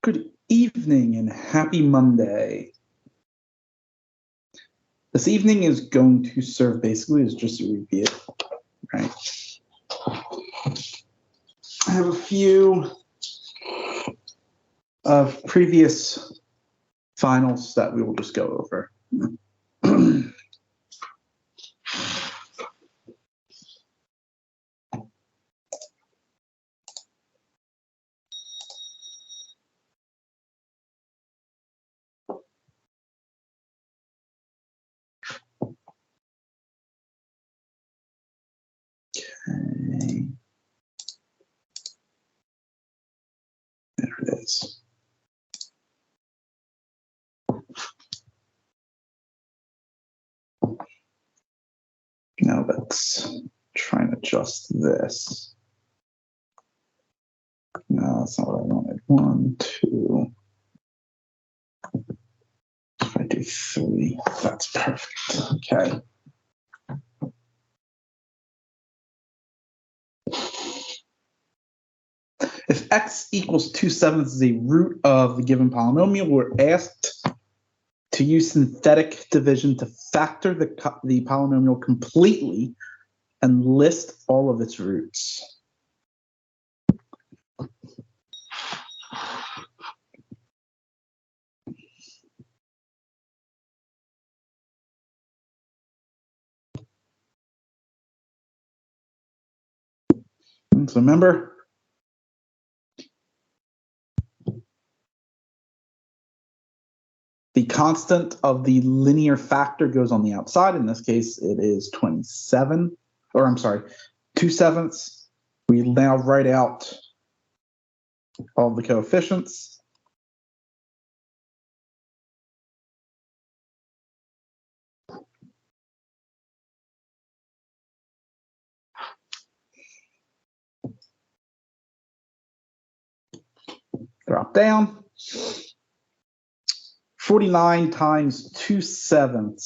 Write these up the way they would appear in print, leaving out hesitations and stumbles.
Good evening and happy Monday. This evening is going to serve basically as just a review, right? I have a few of previous finals that we will just go over. Okay. There it is. Now let's try and adjust this. No, that's not what I wanted. 1, 2. If I do 3, that's perfect. Okay. If x equals 2/7 is a root of the given polynomial, we're asked to use synthetic division to factor the polynomial completely and list all of its roots. So remember, the constant of the linear factor goes on the outside. In this case, it is 27, or I'm sorry, 2/7. We now write out all the coefficients. Drop down. 49 times 2/7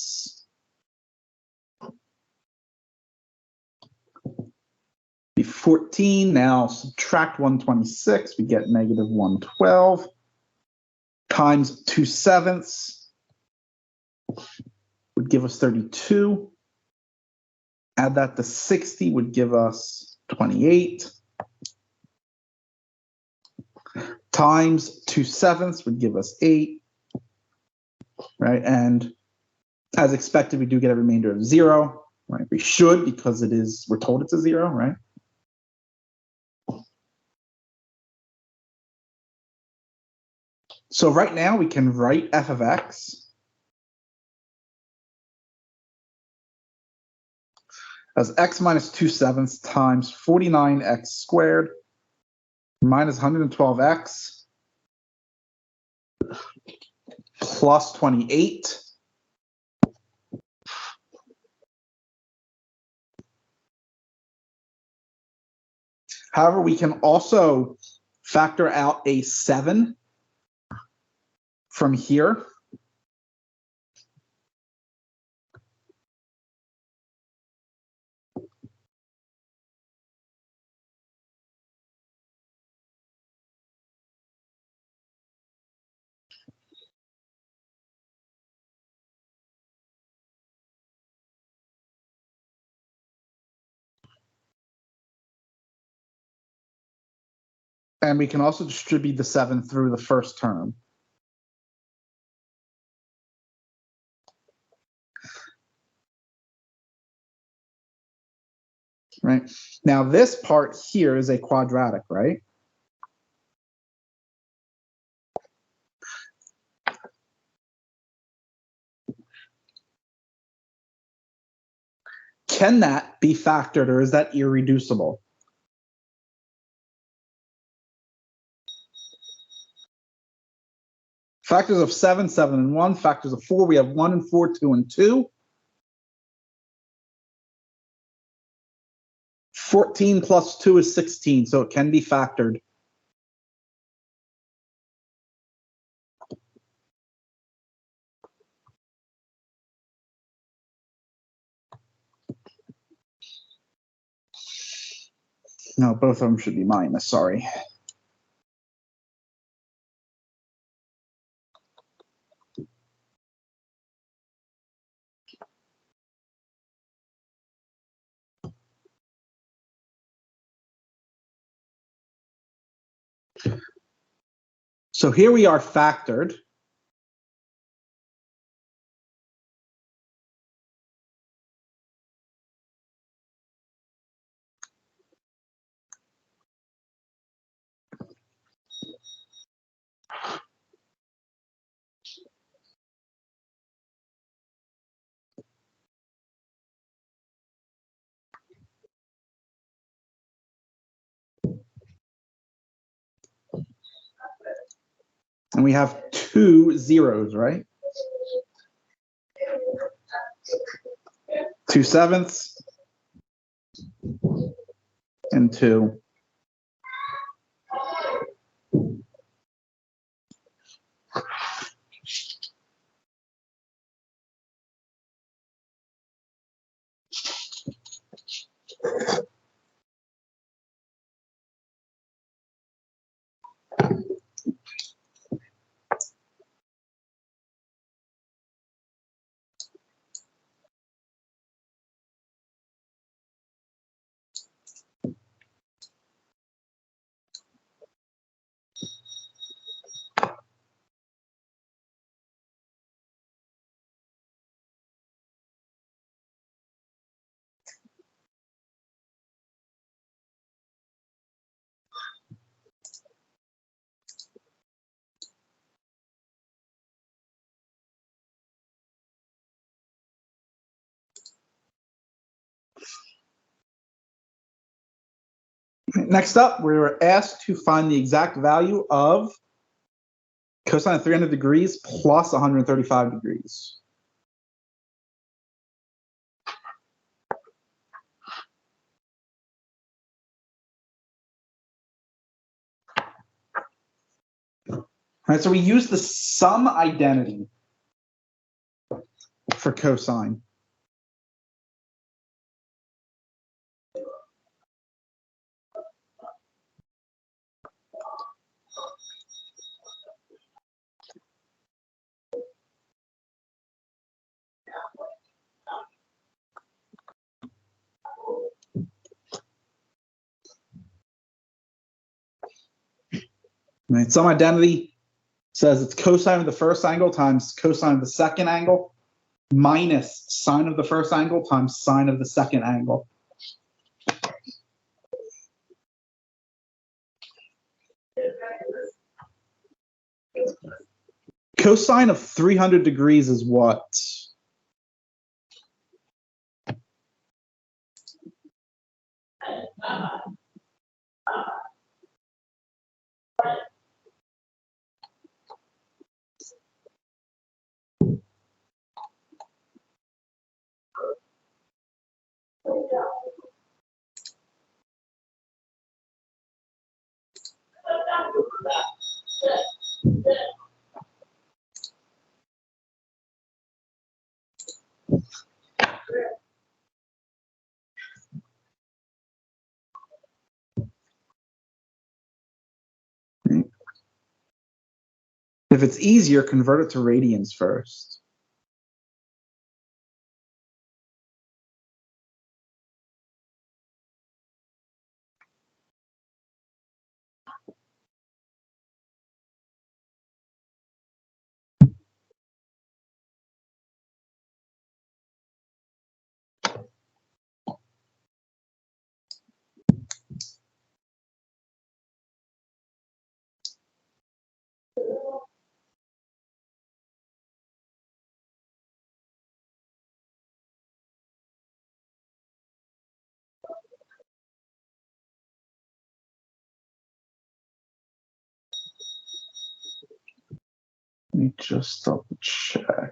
be 14. Now subtract 126, we get negative 112 times 2/7 would give us 32. Add that to 60 would give us 28. Times 2/7 would give us 8. Right, and as expected, we do get a remainder of 0. Right, we should because it is. We're told it's a 0, right? So right now we can write f of x as x minus 2/7 times 49x squared minus 112x plus 28. However, we can also factor out a 7 from here. And we can also distribute the 7 through the first term. Right? Now this part here is a quadratic, right? Can that be factored, or is that irreducible? Factors of 7, 7 and 1. Factors of 4, we have 1 and 4, 2 and 2. 14 plus 2 is 16, so it can be factored. No, both of them should be minus, sorry. So here we are factored. And we have 2 zeros, right? 2/7 and 2. Next up, we were asked to find the exact value of cosine of 300 degrees plus 135 degrees. All right, so we use the sum identity for cosine. Right, sum identity says it's cosine of the first angle times cosine of the second angle minus sine of the first angle times sine of the second angle. Cosine of 300 degrees is what? If it's easier, convert it to radians first. Let me just double check.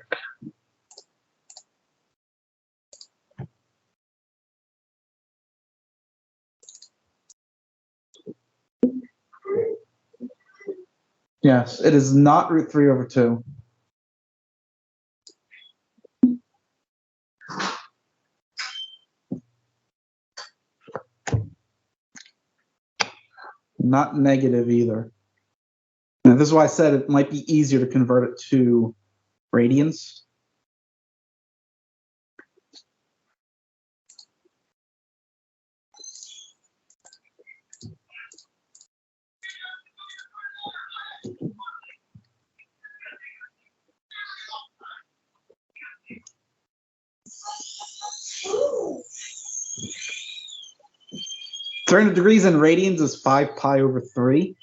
Yes, it is not root 3 over 2. Not negative either. Now, this is why I said it might be easier to convert it to radians. Ooh. 300 degrees in radians is 5 pi over 3.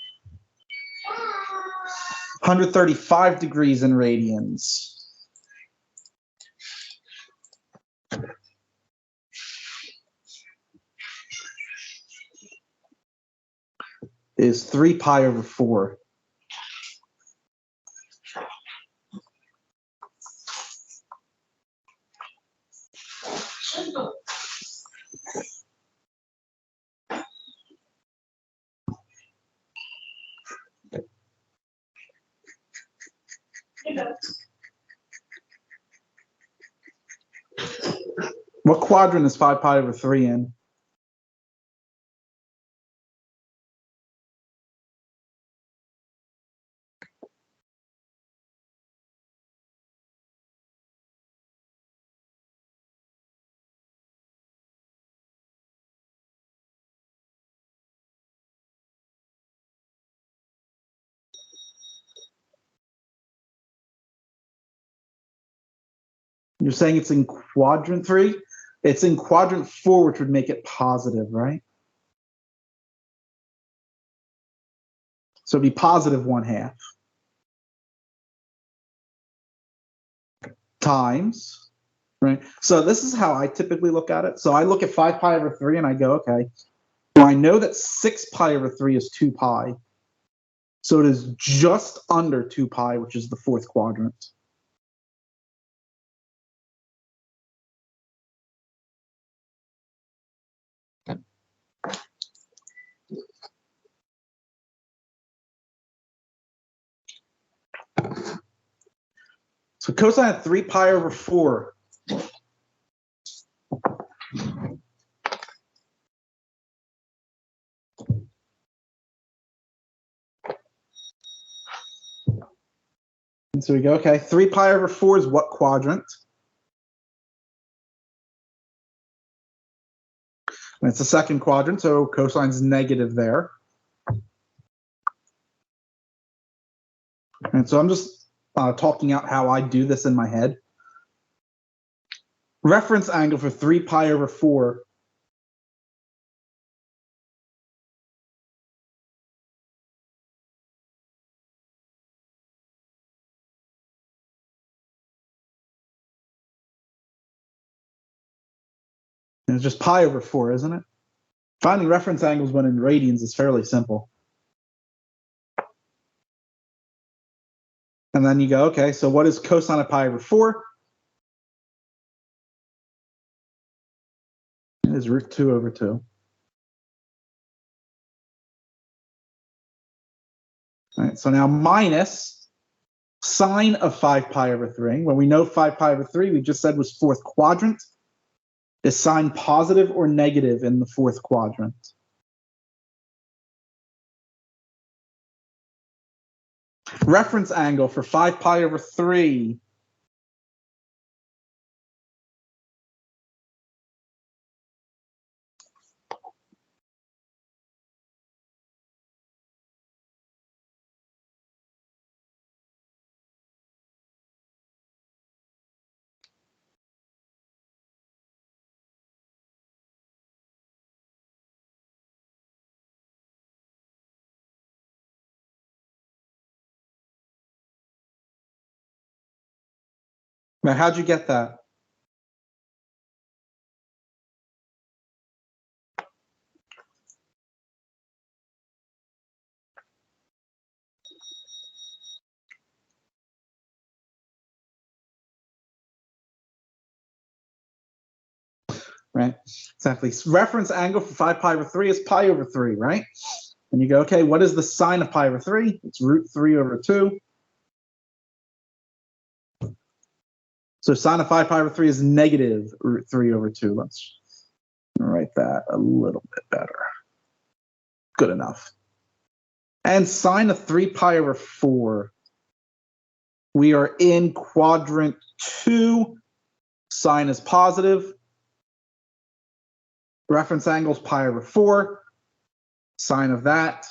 135 degrees in radians is 3 pi over 4. What quadrant is 5 pi over 3 in? You're saying it's in quadrant 3? It's in quadrant 4, which would make it positive, right? So it'd be positive 1/2 times, right? So this is how I typically look at it. So I look at 5 pi over 3 and I go, okay, well, I know that 6 pi over 3 is 2 pi. So it is just under 2 pi, which is the 4th quadrant. So cosine of 3 pi over 4. And so we go, okay, 3 pi over 4 is what quadrant? And it's the 2nd quadrant, so cosine's negative there. And so I'm just talking out how I do this in my head. Reference angle for 3 pi over 4 is just pi over 4, isn't it? Finding reference angles when in radians is fairly simple. And then you go, okay, so what is cosine of pi over 4? It is root 2 over 2. All right, so now minus sine of 5 pi over 3. When we know 5 pi over 3, we just said was 4th quadrant. Is sine positive or negative in the 4th quadrant? Reference angle for 5 pi over 3. Now, how'd you get that? Right, exactly. Reference angle for 5 pi over 3 is pi over 3, right? And you go, okay, what is the sine of pi over 3? It's root 3 over 2. So sine of 5 pi over 3 is negative root 3 over 2. Let's write that a little bit better. Good enough. And sine of 3 pi over 4. We are in quadrant 2. Sine is positive. Reference angle is pi over 4. Sine of that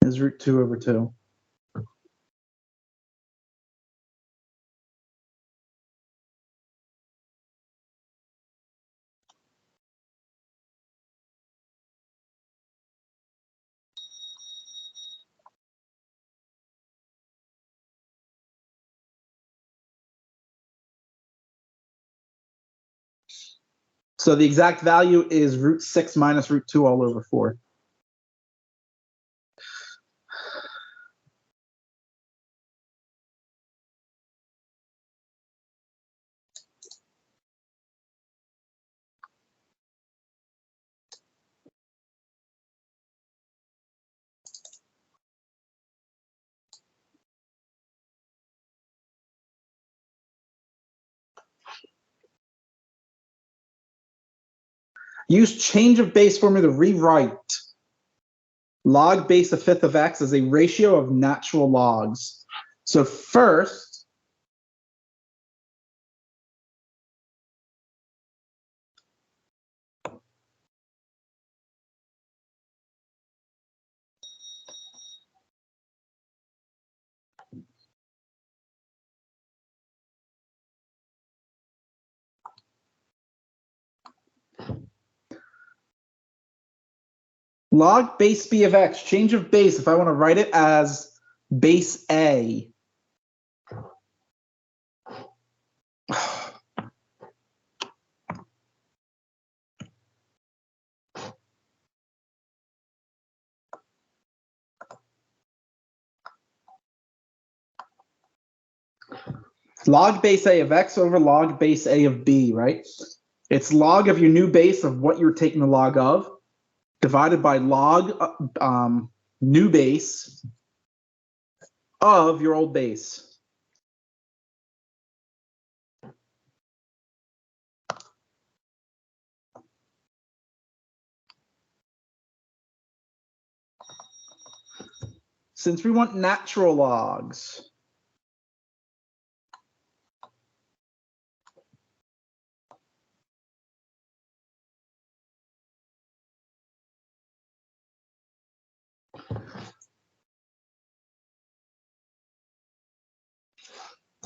is root 2 over 2. So the exact value is root 6 minus root 2 all over 4. Use change of base formula to rewrite log base a fifth of x as a ratio of natural logs. So first, log base b of x, change of base, if I want to write it as base a. Log base a of x over log base a of b, right? It's log of your new base of what you're taking the log of, divided by log new base of your old base. Since we want natural logs,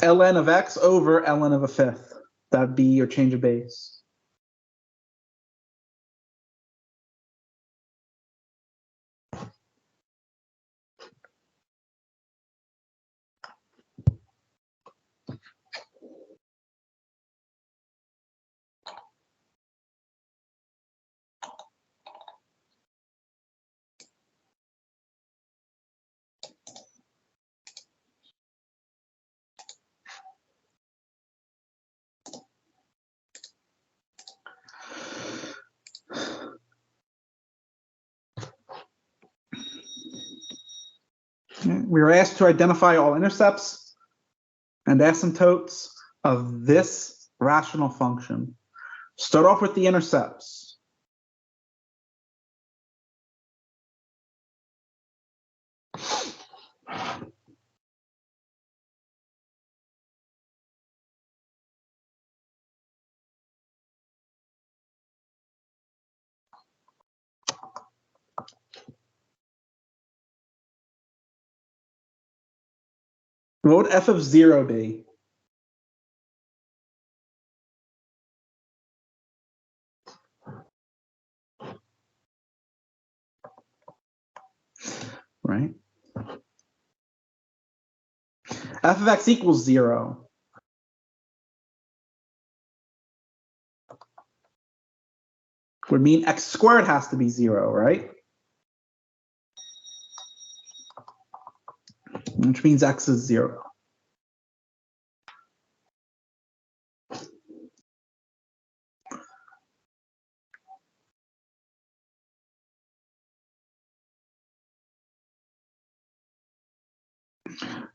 ln of x over ln of a fifth. That'd be your change of base. We were asked to identify all intercepts and asymptotes of this rational function. Start off with the intercepts. What would f of 0 be? Right? F of x equals 0. Would mean x squared has to be 0, right? Which means x is 0.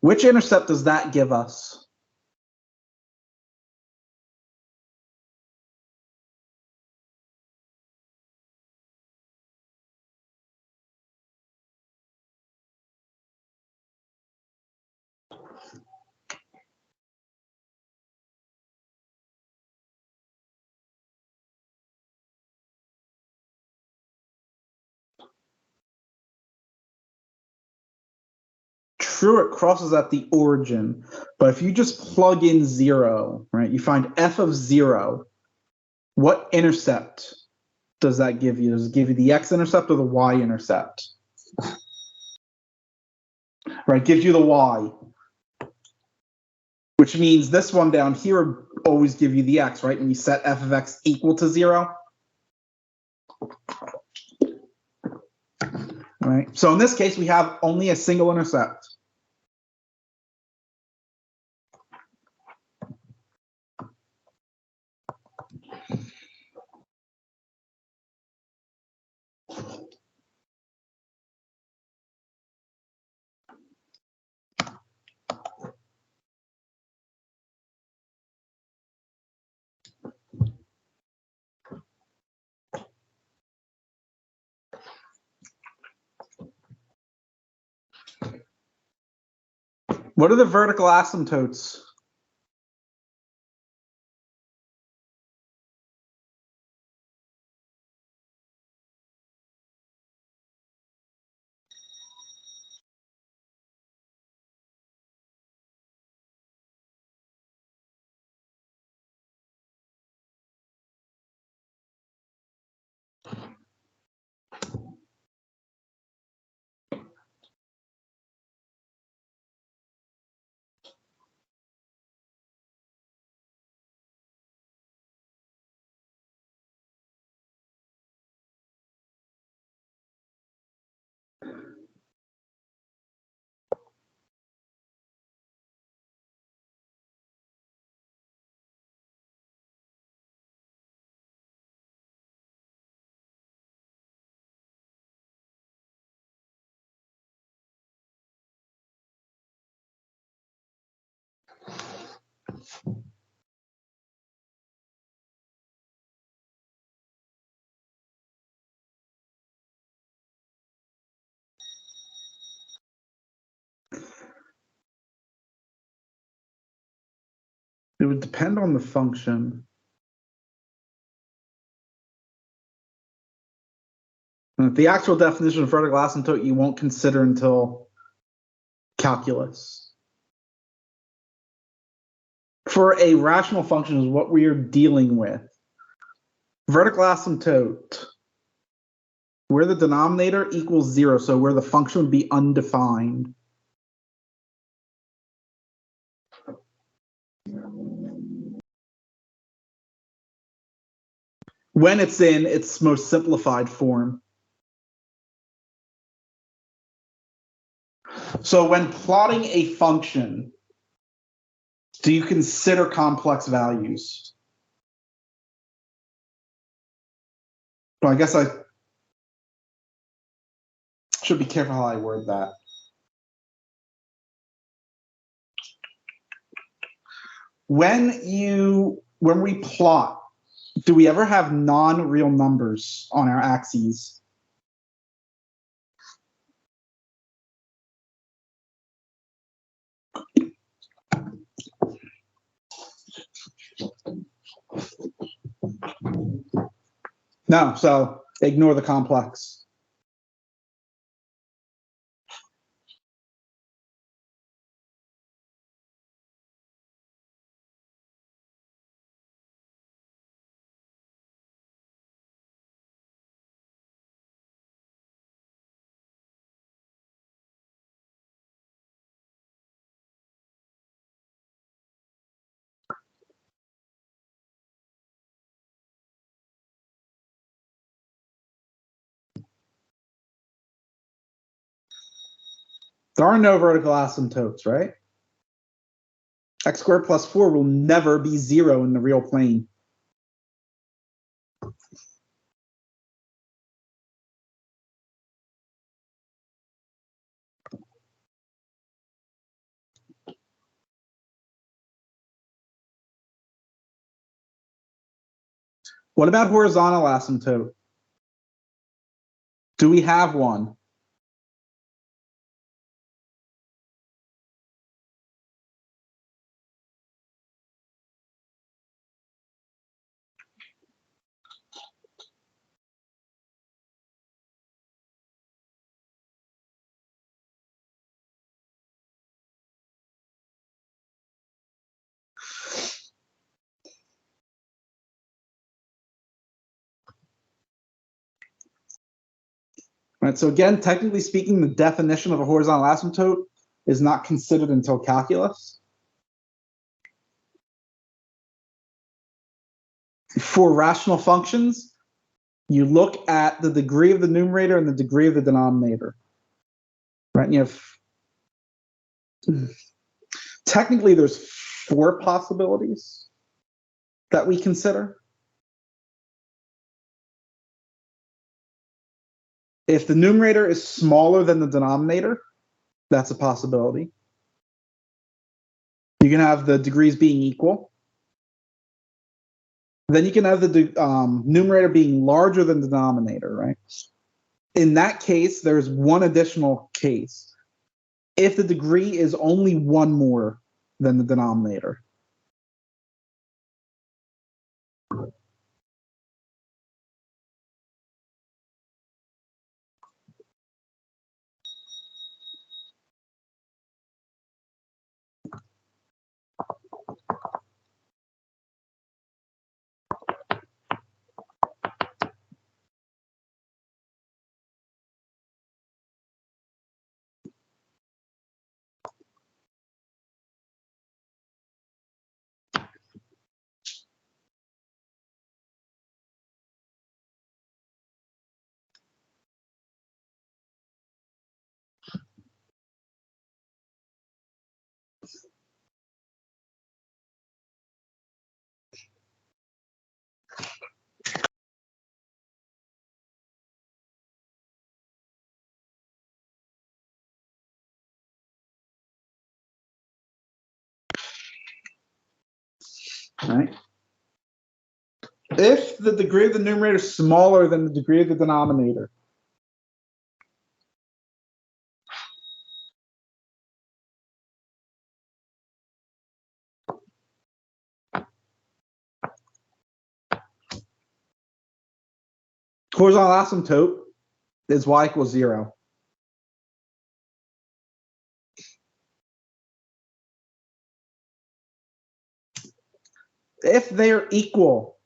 Which intercept does that give us? true, it crosses at the origin, but if you just plug in 0, right, you find f of 0, what intercept does that give you? Does it give you the x-intercept or the y-intercept? Right, gives you the y, which means this one down here would always give you the x, right? When you set f of x equal to 0. Right. So in this case, we have only a single intercept. What are the vertical asymptotes? It would depend on the function. And the actual definition of vertical asymptote you won't consider until calculus. For a rational function is what we are dealing with. Vertical asymptote, where the denominator equals 0, so where the function would be undefined. When it's in its most simplified form. So when plotting a function, do you consider complex values? Well, I guess I should be careful how I word that. When we plot, do we ever have non-real numbers on our axes? No, so ignore the complex. There are no vertical asymptotes, right? X squared plus 4 will never be 0 in the real plane. What about horizontal asymptote? Do we have one? Right, so again, technically speaking, the definition of a horizontal asymptote is not considered until calculus. For rational functions, you look at the degree of the numerator and the degree of the denominator. Right? And you have technically there's 4 possibilities that we consider. If the numerator is smaller than the denominator, that's a possibility. You can have the degrees being equal. Then you can have the numerator being larger than the denominator, right? In that case, there's one additional case. If the degree is only 1 more than the denominator. Right? If the degree of the numerator is smaller than the degree of the denominator, horizontal asymptote is y equals 0. If they're equal,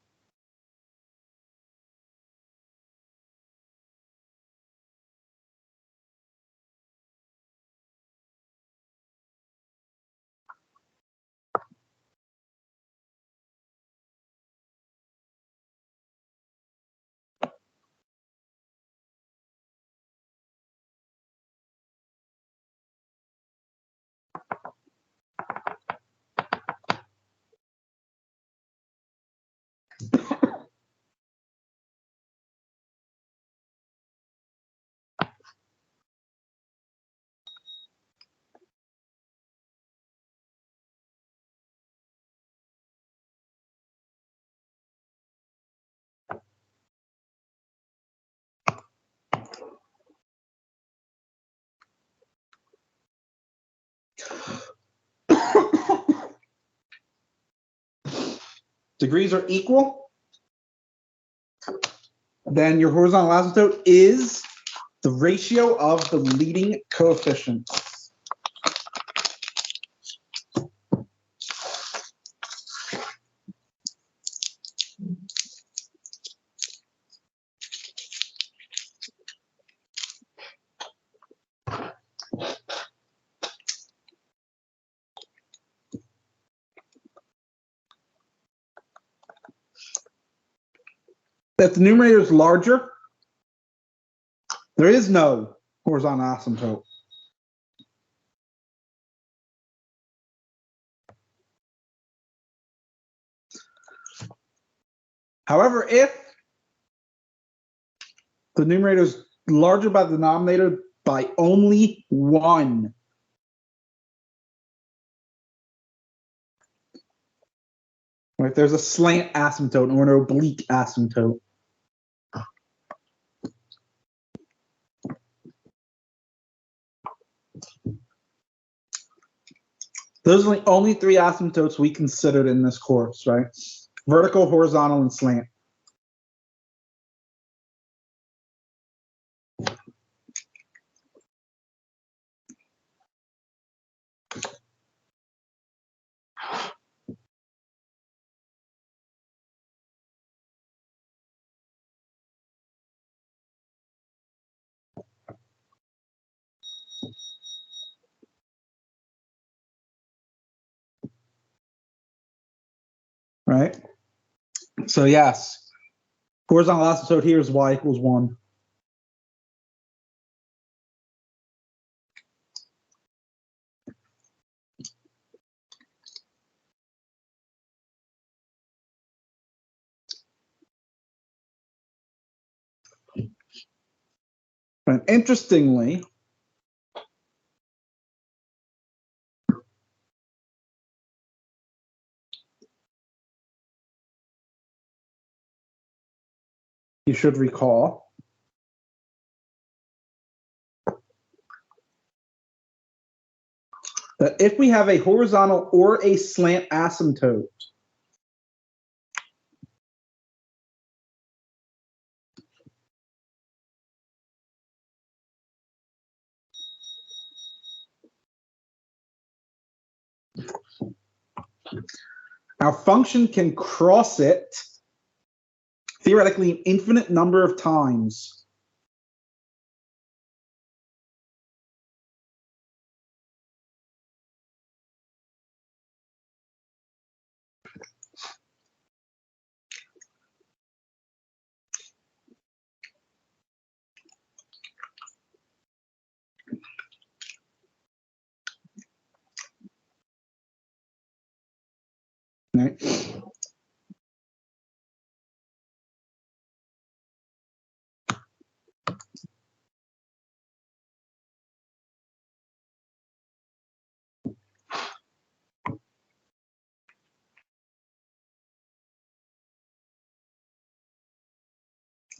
degrees are equal, then your horizontal asymptote is the ratio of the leading coefficients. If the numerator is larger, there is no horizontal asymptote. However, if the numerator is larger by the denominator by only 1, right, there's a slant asymptote or an oblique asymptote. Those are the only 3 asymptotes we considered in this course, right? Vertical, horizontal, and slant. right? So yes, horizontal asymptote here is y equals 1. And interestingly, you should recall that if we have a horizontal or a slant asymptote, our function can cross it theoretically an infinite number of times. Right?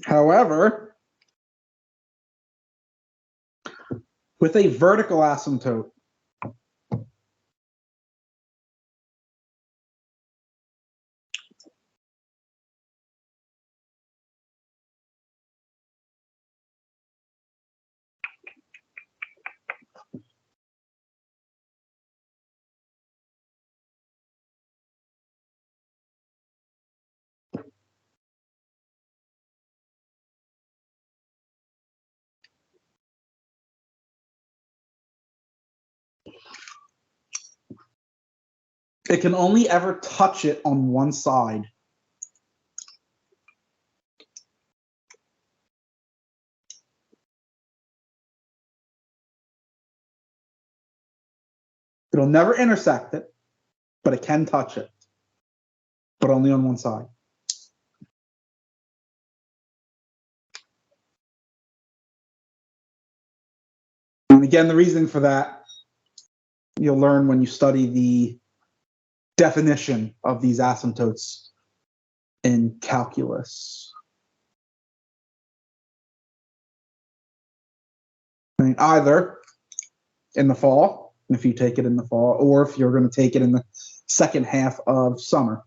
However, with a vertical asymptote, it can only ever touch it on one side. It'll never intersect it, but it can touch it, but only on one side. And again, the reason for that, you'll learn when you study the definition of these asymptotes in calculus. Right? Either in the fall, if you take it in the fall, or if you're going to take it in the second half of summer.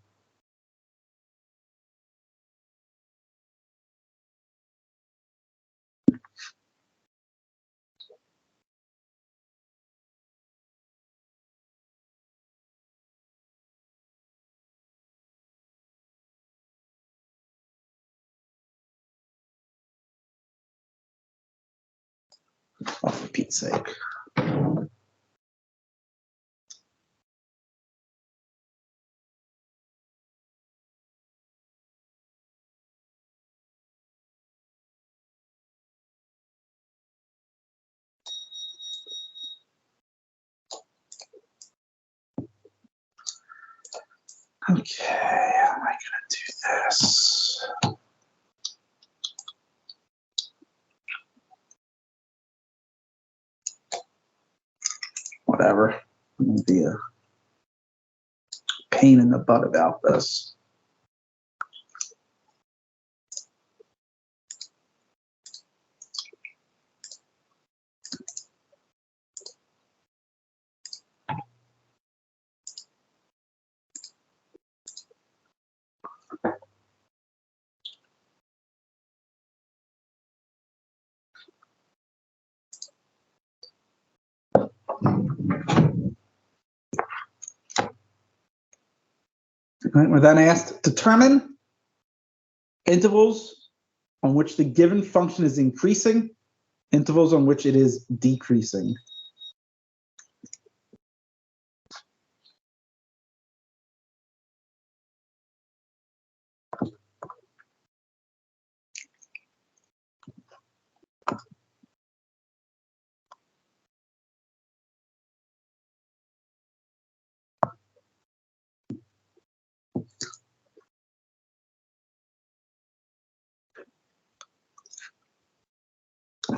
Oh, for Pete's sake. Okay, how am I going to do this? Whatever. I'm going to be a pain in the butt about this. Right, we're then asked, determine intervals on which the given function is increasing, intervals on which it is decreasing.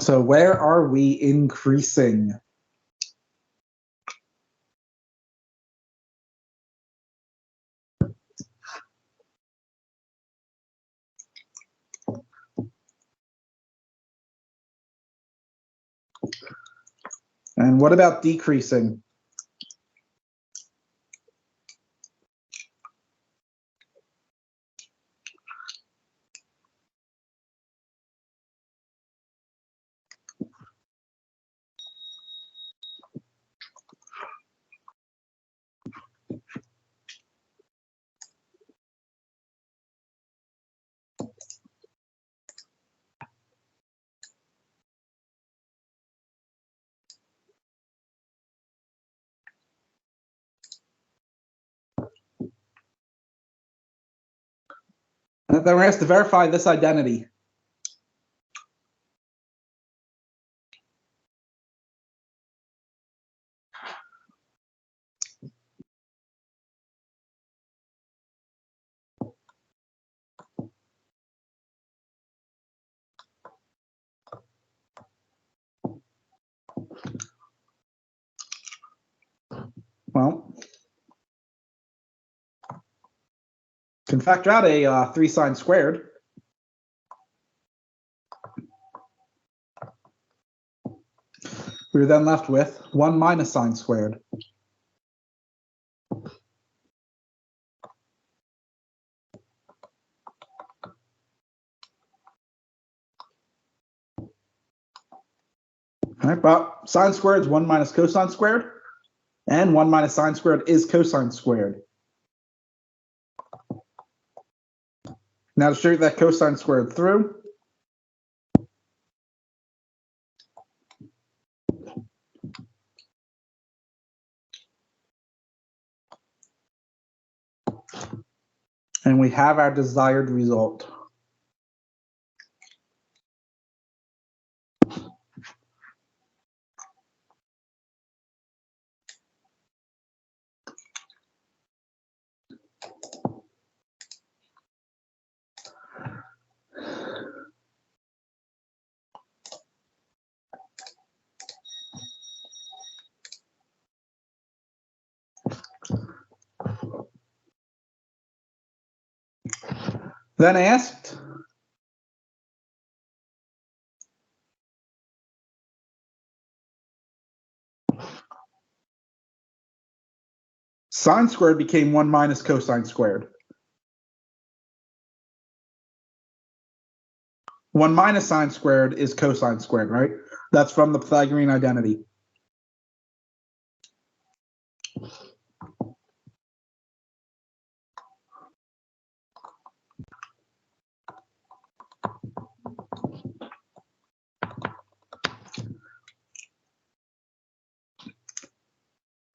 So where are we increasing? And what about decreasing? And then we're asked to verify this identity. Well, can factor out a 3 sine squared. We're then left with 1 minus sine squared. All right, but sine squared is 1 minus cosine squared, and 1 minus sine squared is cosine squared. Now to straight that cosine squared through, and we have our desired result. Then asked, sine squared became 1 minus cosine squared. 1 minus sine squared is cosine squared, right? That's from the Pythagorean identity.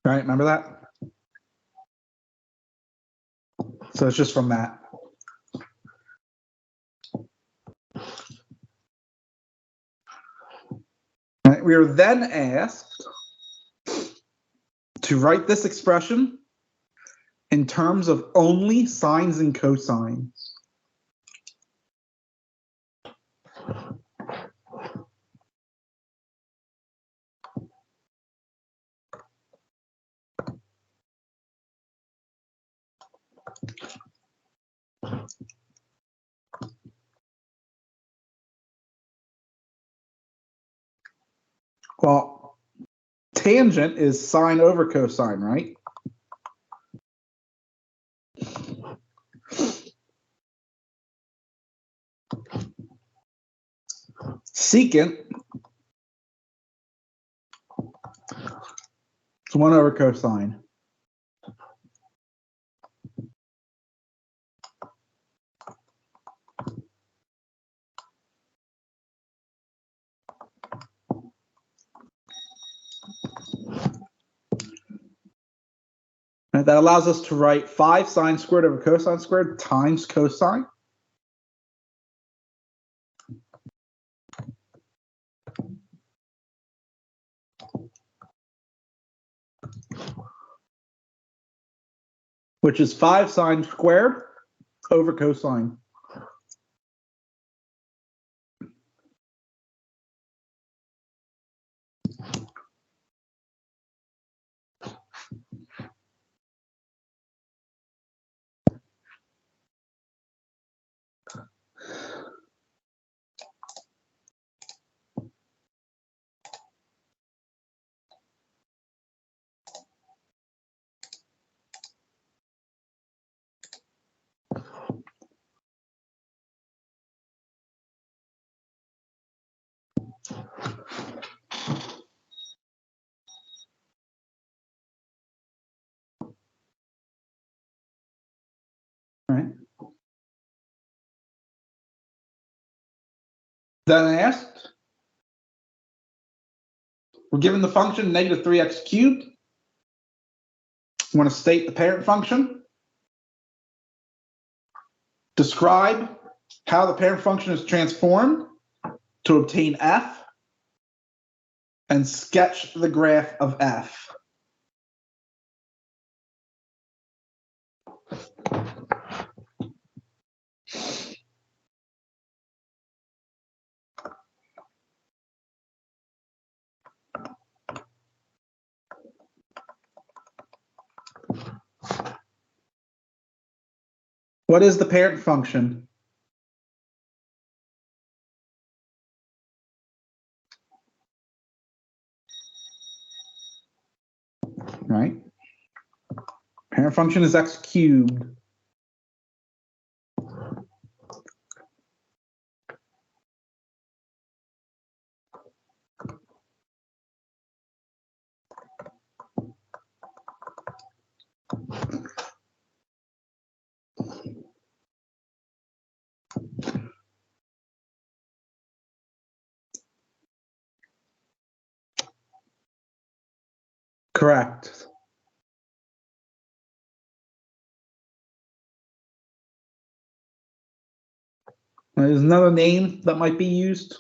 Right, remember that? So it's just from that. Right, we are then asked to write this expression in terms of only sines and cosines. Well, tangent is sine over cosine, right? Secant is 1 over cosine. And that allows us to write 5 sine squared over cosine squared times cosine. Which is 5 sine squared over cosine. All right. Then asked, we're given the function negative 3x cubed. We want to state the parent function. Describe how the parent function is transformed to obtain f, and sketch the graph of f. What is the parent function? Right? Parent function is x cubed. Correct. There's another name that might be used.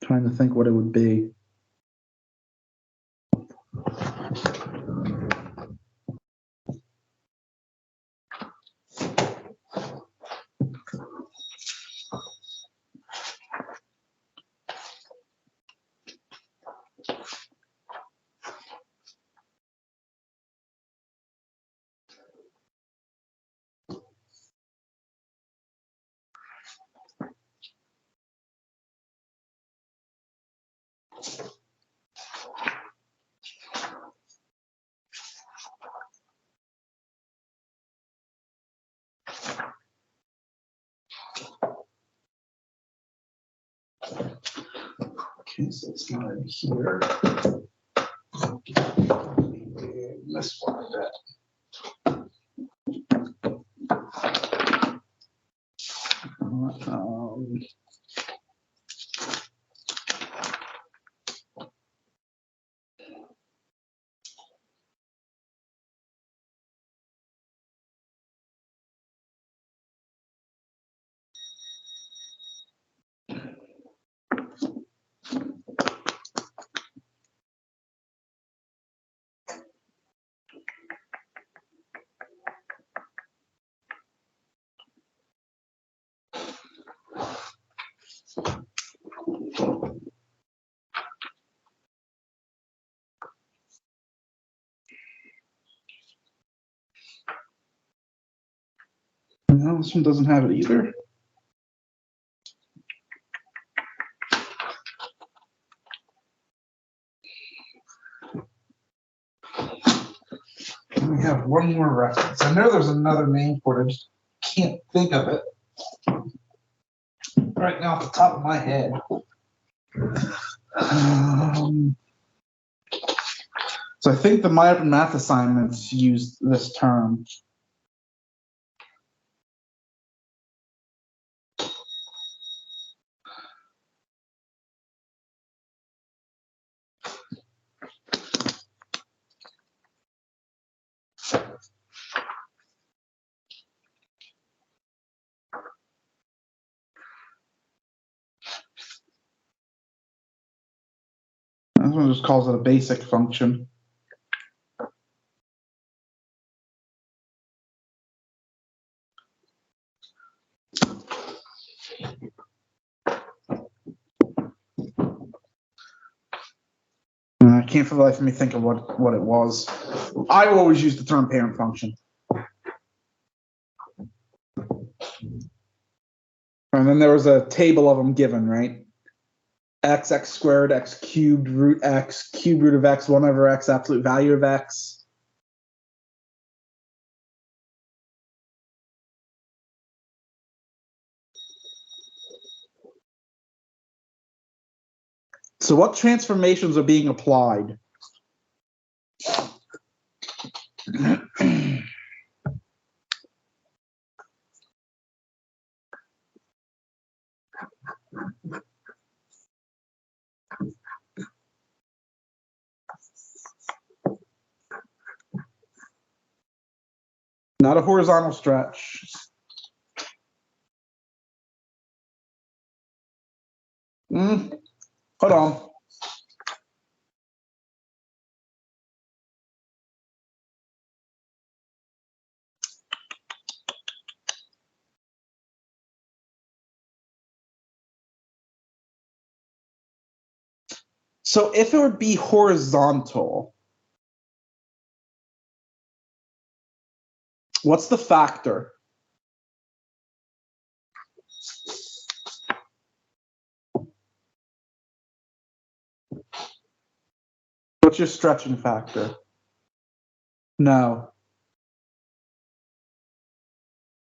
Trying to think what it would be. Okay, so it's not in here. This one, I bet. No, this one doesn't have it either. We have one more reference. I know there's another name for it. I just can't think of it right now off the top of my head. So I think the My Open Math assignments used this term. This one just calls it a basic function. I can't for the life of me think of what it was. I always use the term parent function. And then there was a table of them given, right? X squared, x cubed, root x, cube root of x, 1 over x, absolute value of x. So what transformations are being applied? Not a horizontal stretch. Hold on. So if it would be horizontal, what's the factor? What's your stretching factor? No.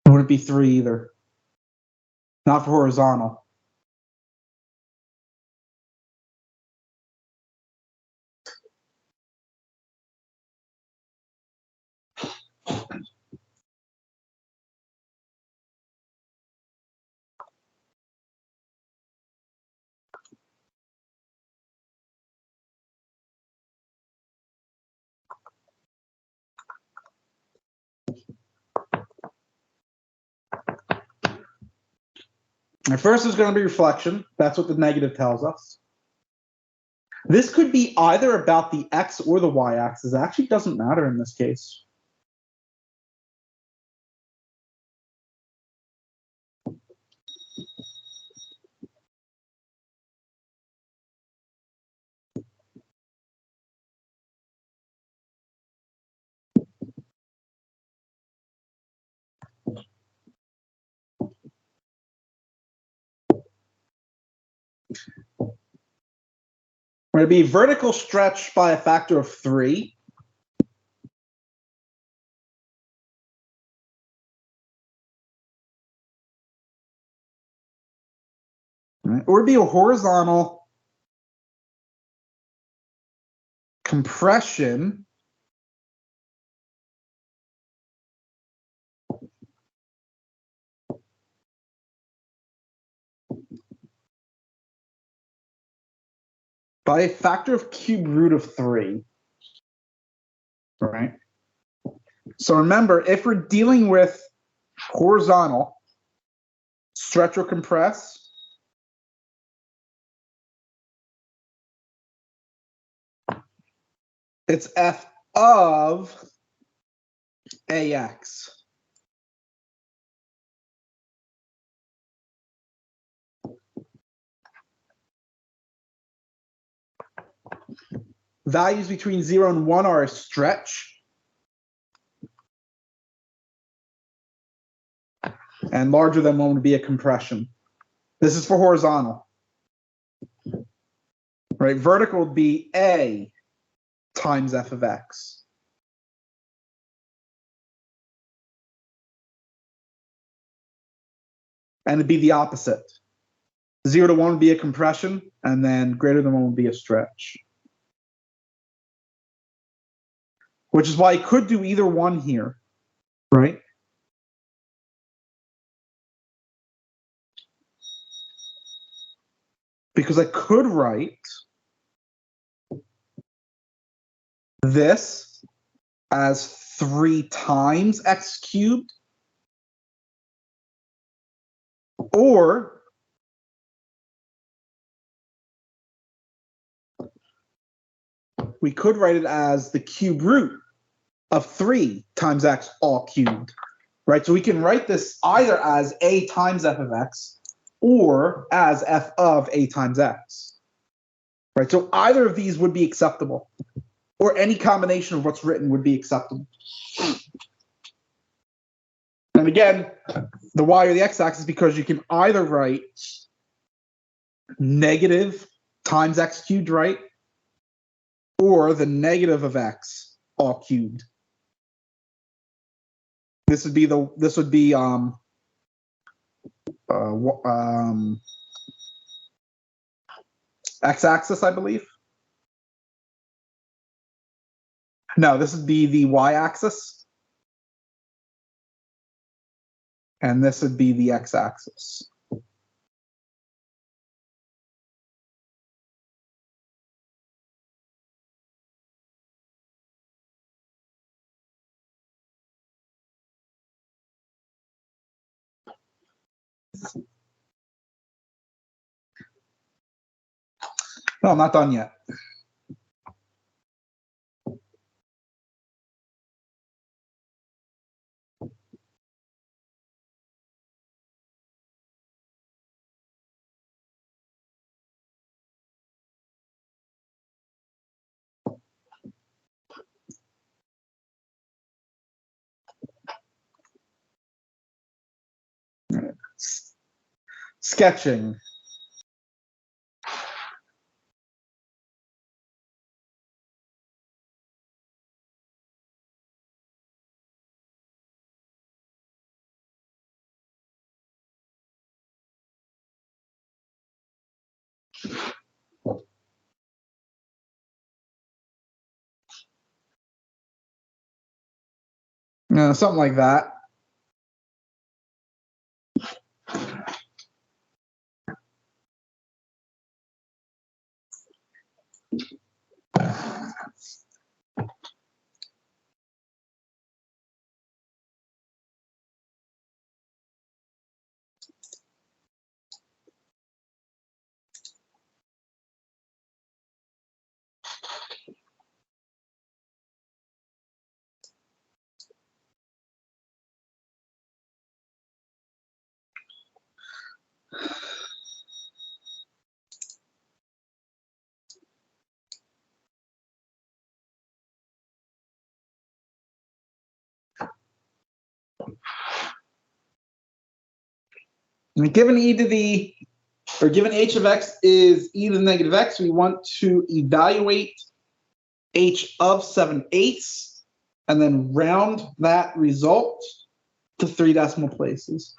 It wouldn't be 3 either. Not for horizontal. And first is going to be reflection. That's what the negative tells us. This could be either about the x or the y-axis. It actually doesn't matter in this case. We're going to be vertical stretch by a factor of 3. Right? Or be a horizontal compression by a factor of cube root of 3. Right? So remember, if we're dealing with horizontal stretch or compress, it's f of ax. Values between 0 and 1 are a stretch. And larger than 1 would be a compression. This is for horizontal. Right? Vertical would be a times f of x. And it'd be the opposite. 0 to 1 would be a compression, and then greater than 1 would be a stretch. Which is why I could do either one here, right? Because I could write this as 3 times x cubed, or we could write it as the cube root of 3 times x all cubed, right? So we can write this either as a times f of x or as f of a times x, right? So either of these would be acceptable, or any combination of what's written would be acceptable. And again, the y or the x-axis, because you can either write negative times x cubed, right? Or the negative of x all cubed. This would be x-axis, I believe. No, this would be the y-axis. And this would be the x-axis. No, I'm not done yet. Sketching. Something like that. And given given h of x is e to the negative x, we want to evaluate h of 7/8 and then round that result to 3 decimal places.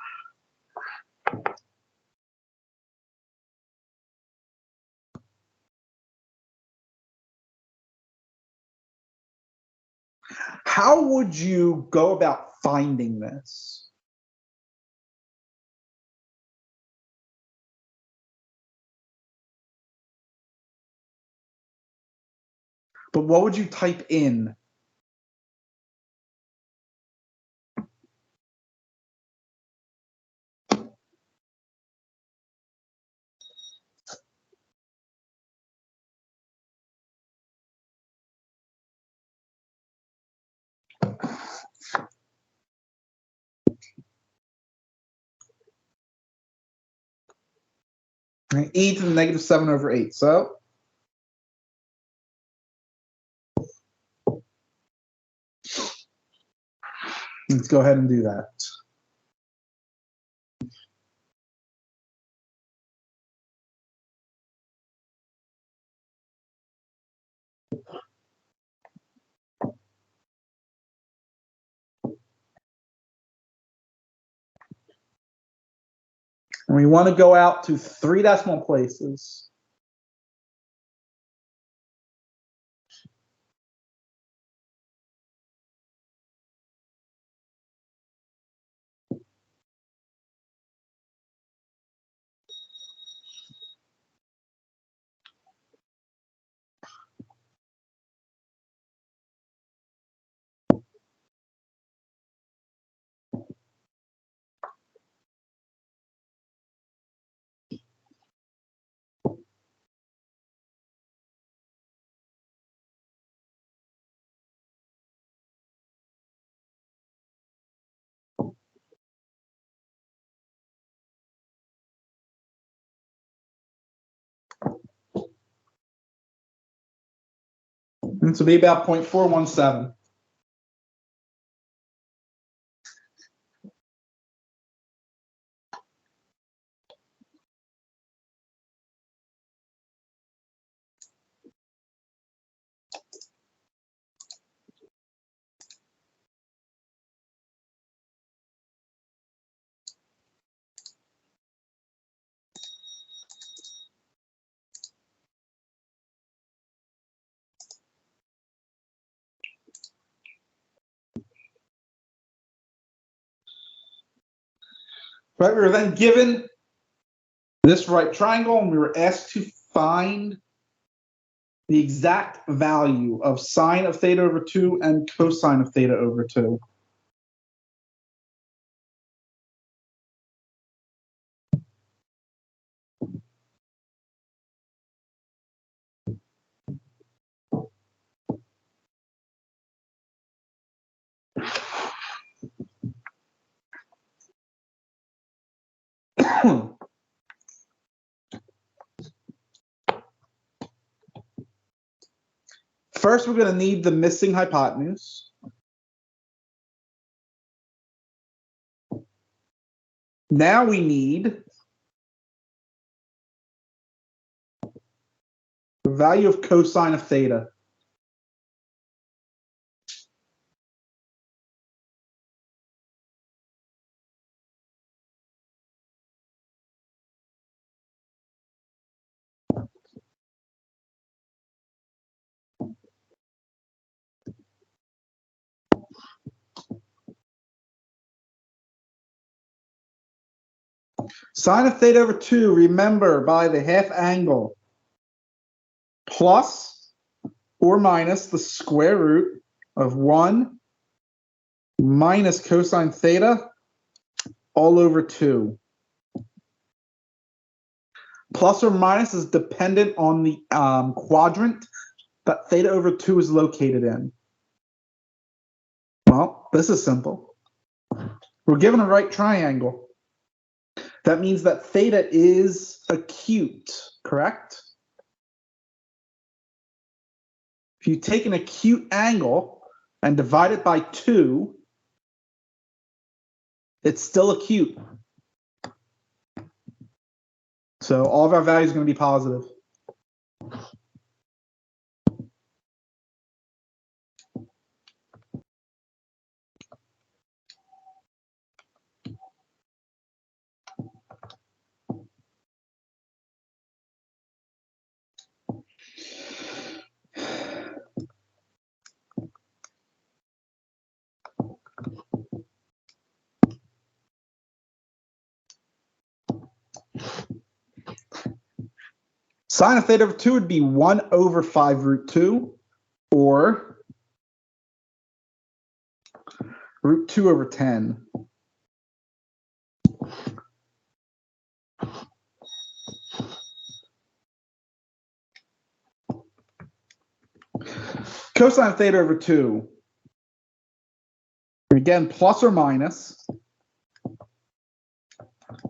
How would you go about finding this? But what would you type in? E to the negative 7/8. So let's go ahead and do that. And we want to go out to 3 decimal places. And this will be about 0.417. Right, we were then given this right triangle, and we were asked to find the exact value of sine of theta over 2 and cosine of theta over 2. First, we're going to need the missing hypotenuse. Now we need the value of cosine of theta. Sine of theta over 2, remember, by the half angle, plus or minus the square root of 1 minus cosine theta all over 2. Plus or minus is dependent on the quadrant that theta over 2 is located in. Well, this is simple. We're given a right triangle. That means that theta is acute, correct? If you take an acute angle and divide it by 2, it's still acute. So all of our values are going to be positive. Sine of theta over 2 would be 1 over 5 root 2, or root 2 over 10. Cosine of theta over 2. Again, plus or minus.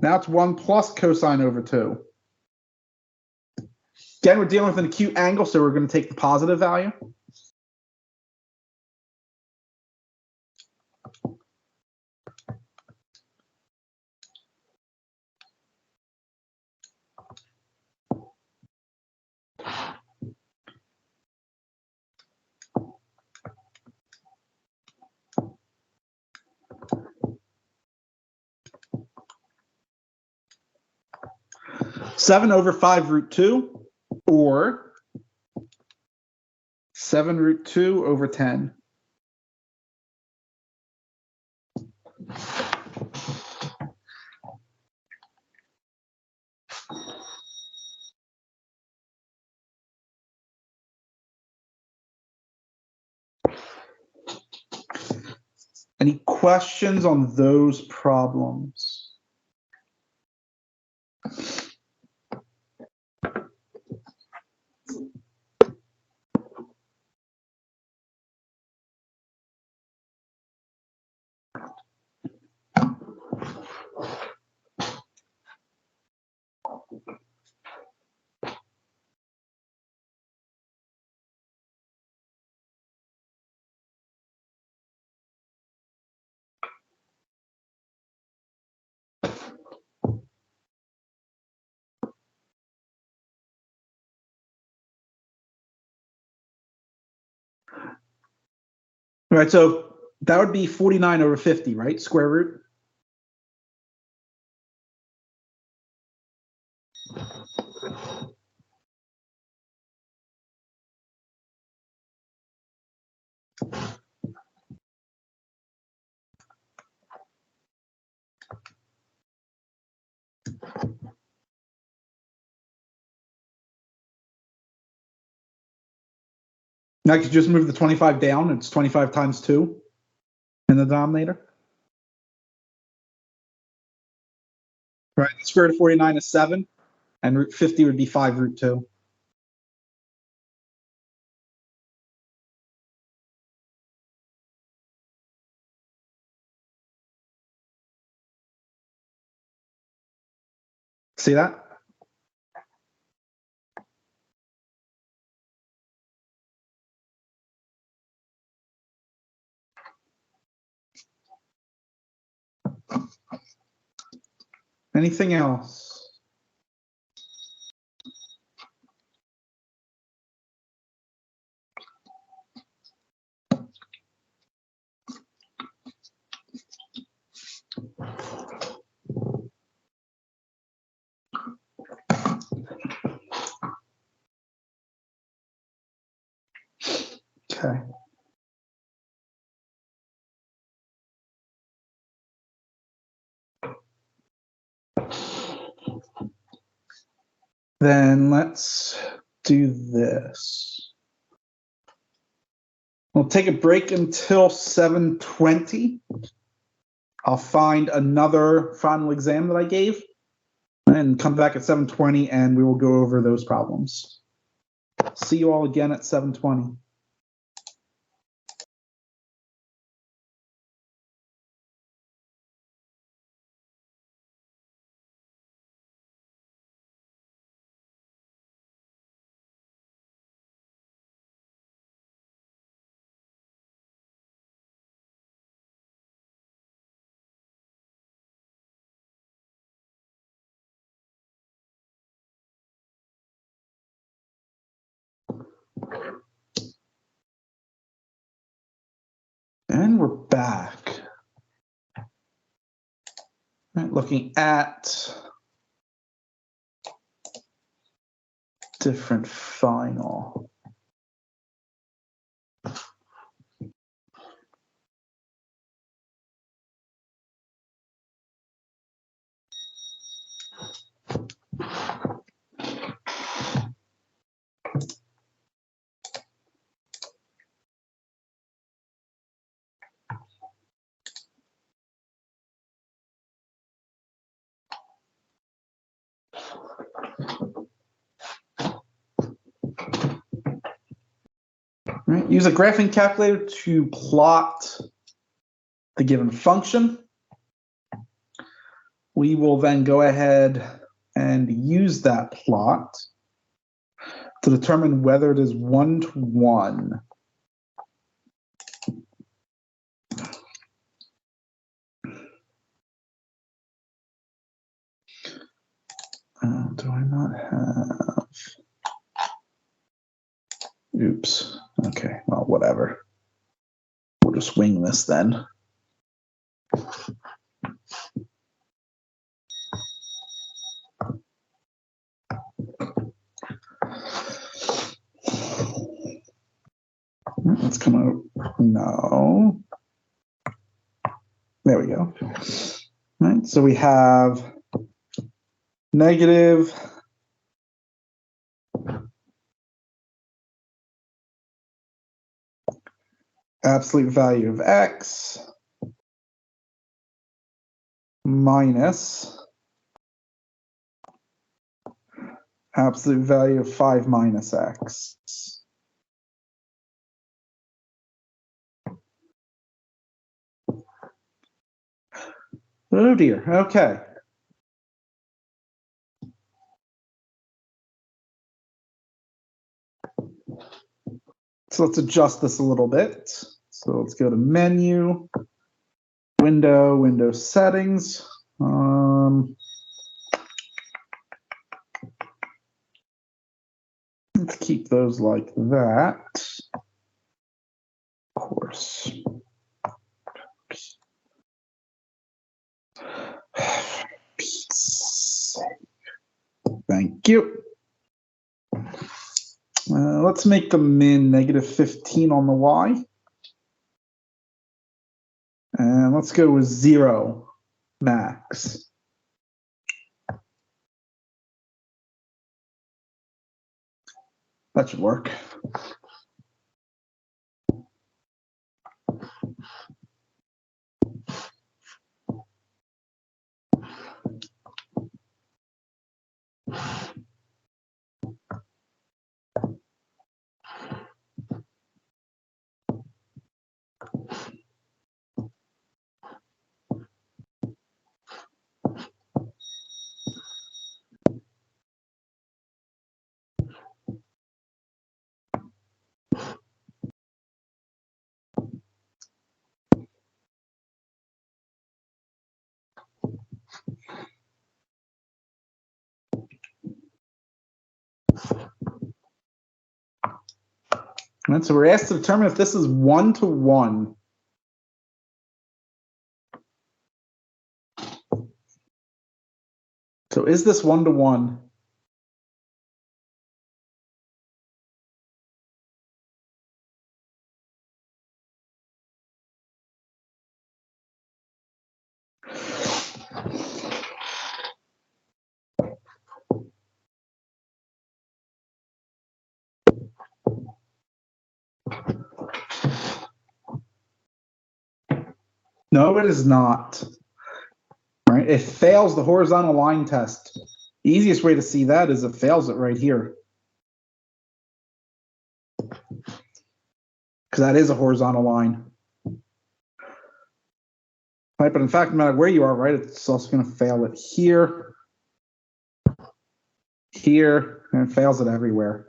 Now it's 1 plus cosine over 2. Again, we're dealing with an acute angle, so we're going to take the positive value. Seven over 5 root 2, or 7 root 2 over 10. Any questions on those problems? All right, so that would be 49 over 50, right? Square root. Now I could just move the 25 down. It's 25 times 2 in the denominator. Right, the square root of 49 is 7, and root 50 would be 5 root 2. See that? Anything else? Okay. Then let's do this. We'll take a break until 7:20. I'll find another final exam that I gave and come back at 7:20 and we will go over those problems. See you all again at 7:20. And we're back. Right, looking at different final. Right, use a graphing calculator to plot the given function. We will then go ahead and use that plot to determine whether it is 1-to-1. Do I not have? Oops. Okay, well, whatever. We'll just wing this then. Let's come out. No. There we go. All right, so we have negative absolute value of x minus absolute value of 5 minus x. Oh dear, okay. So let's adjust this a little bit. So let's go to menu, window settings. Let's keep those like that. Of course. Thank you. Let's make the min negative 15 on the y. And let's go with 0 max. That should work. And so we're asked to determine if this is 1-to-1. So is this 1-to-1? No, it is not. Right? It fails the horizontal line test. The easiest way to see that is it fails it right here. Because that is a horizontal line. Right, but in fact, no matter where you are, right, it's also going to fail it here, here, and it fails it everywhere.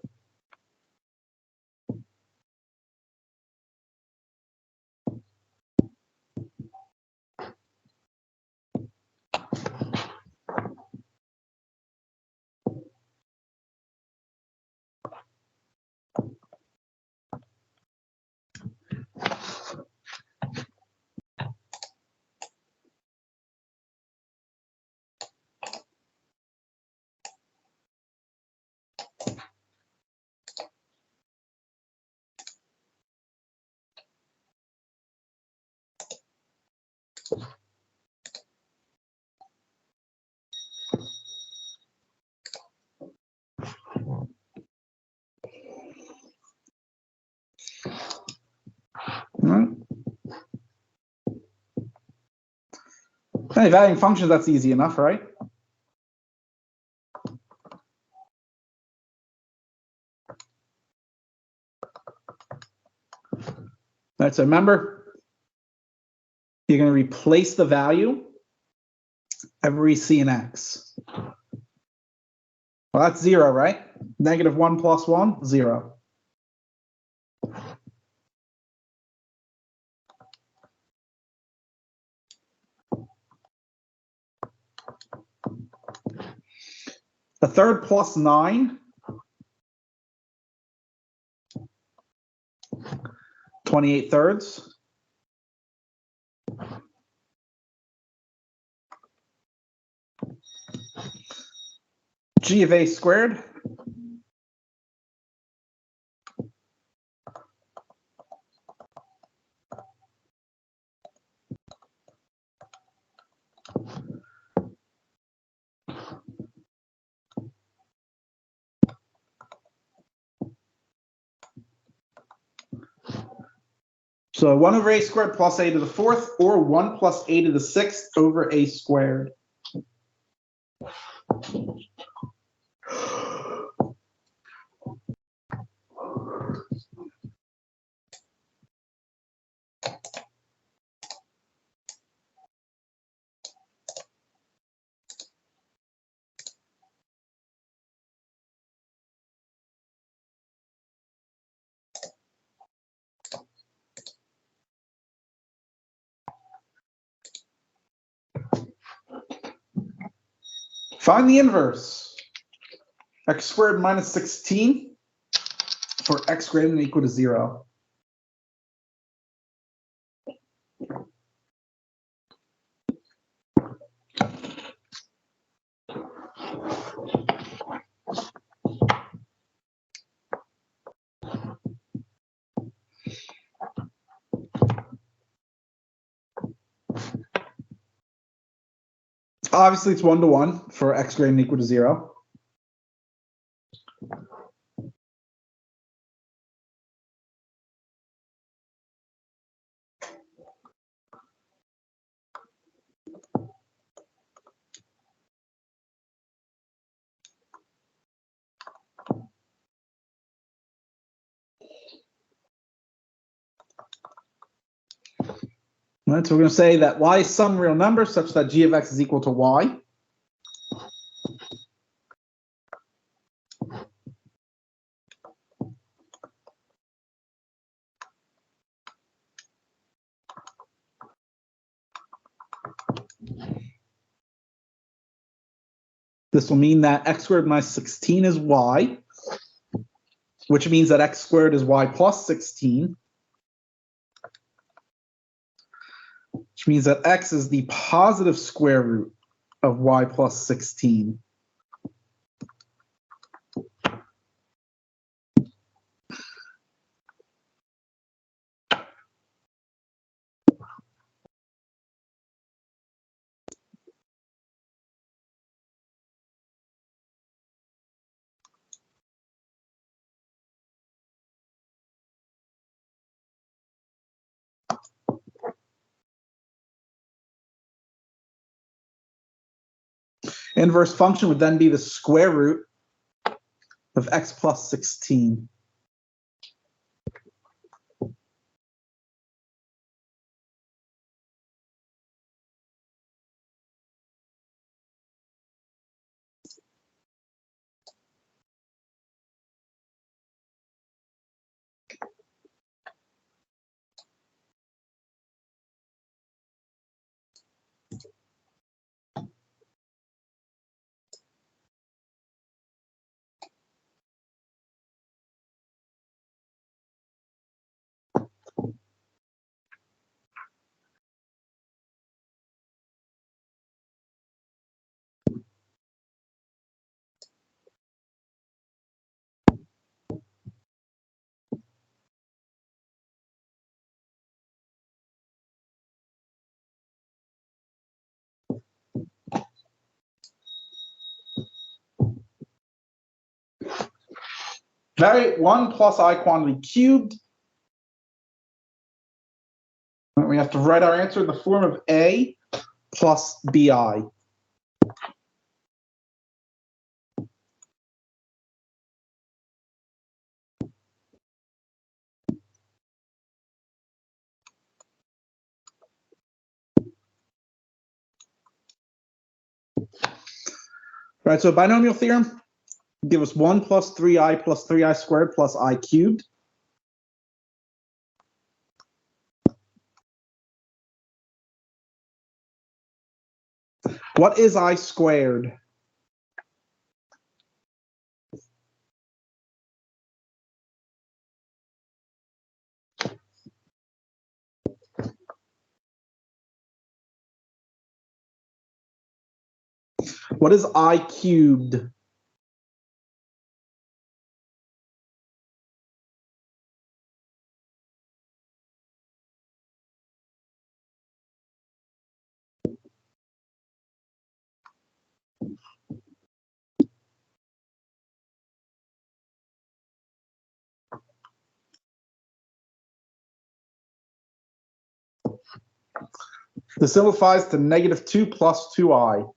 Right. Hey, valuing functions, that's easy enough, right? All right, so remember, you're going to replace the value every c and x. Well, that's 0, right? -1 + 1, 0. A third plus 9, 28 thirds. G of a squared. So 1 over a squared plus a to the 4th, or 1 plus a to the 6th over a squared. Find the inverse. X squared minus 16 for x greater than or equal to 0. Obviously, it's 1-to-1 for x greater than or equal to 0. Right, so we're going to say that y is some real number such that g of x is equal to y. This will mean that x squared minus 16 is y. which means that x squared is y plus 16, which means that x is the positive square root of y plus 16. Inverse function would then be the square root of x plus 16. Evaluate 1 plus I quantity cubed. We have to write our answer in the form of A plus BI. Right, so binomial theorem give us 1 plus 3i squared plus I cubed. What is I squared? What is I cubed? This simplifies to negative 2 plus 2i.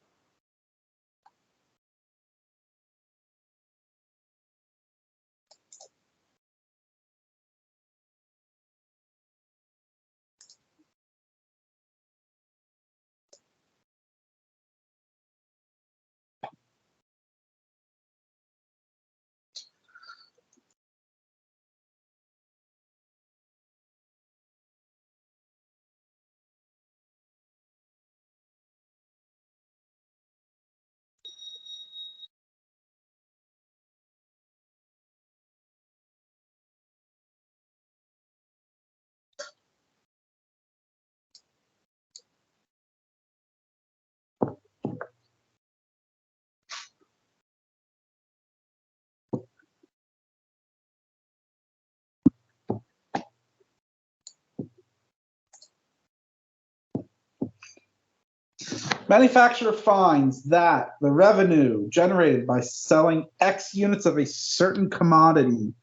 Manufacturer finds that the revenue generated by selling X units of a certain commodity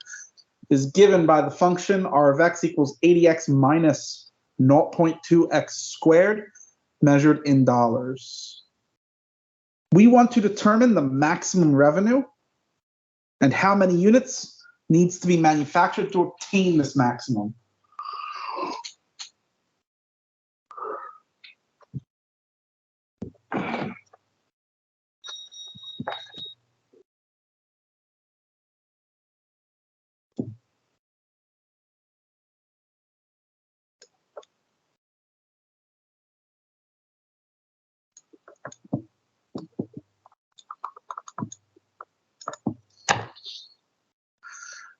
is given by the function R of X equals 80X minus 0.2X squared measured in dollars. We want to determine the maximum revenue and how many units needs to be manufactured to obtain this maximum.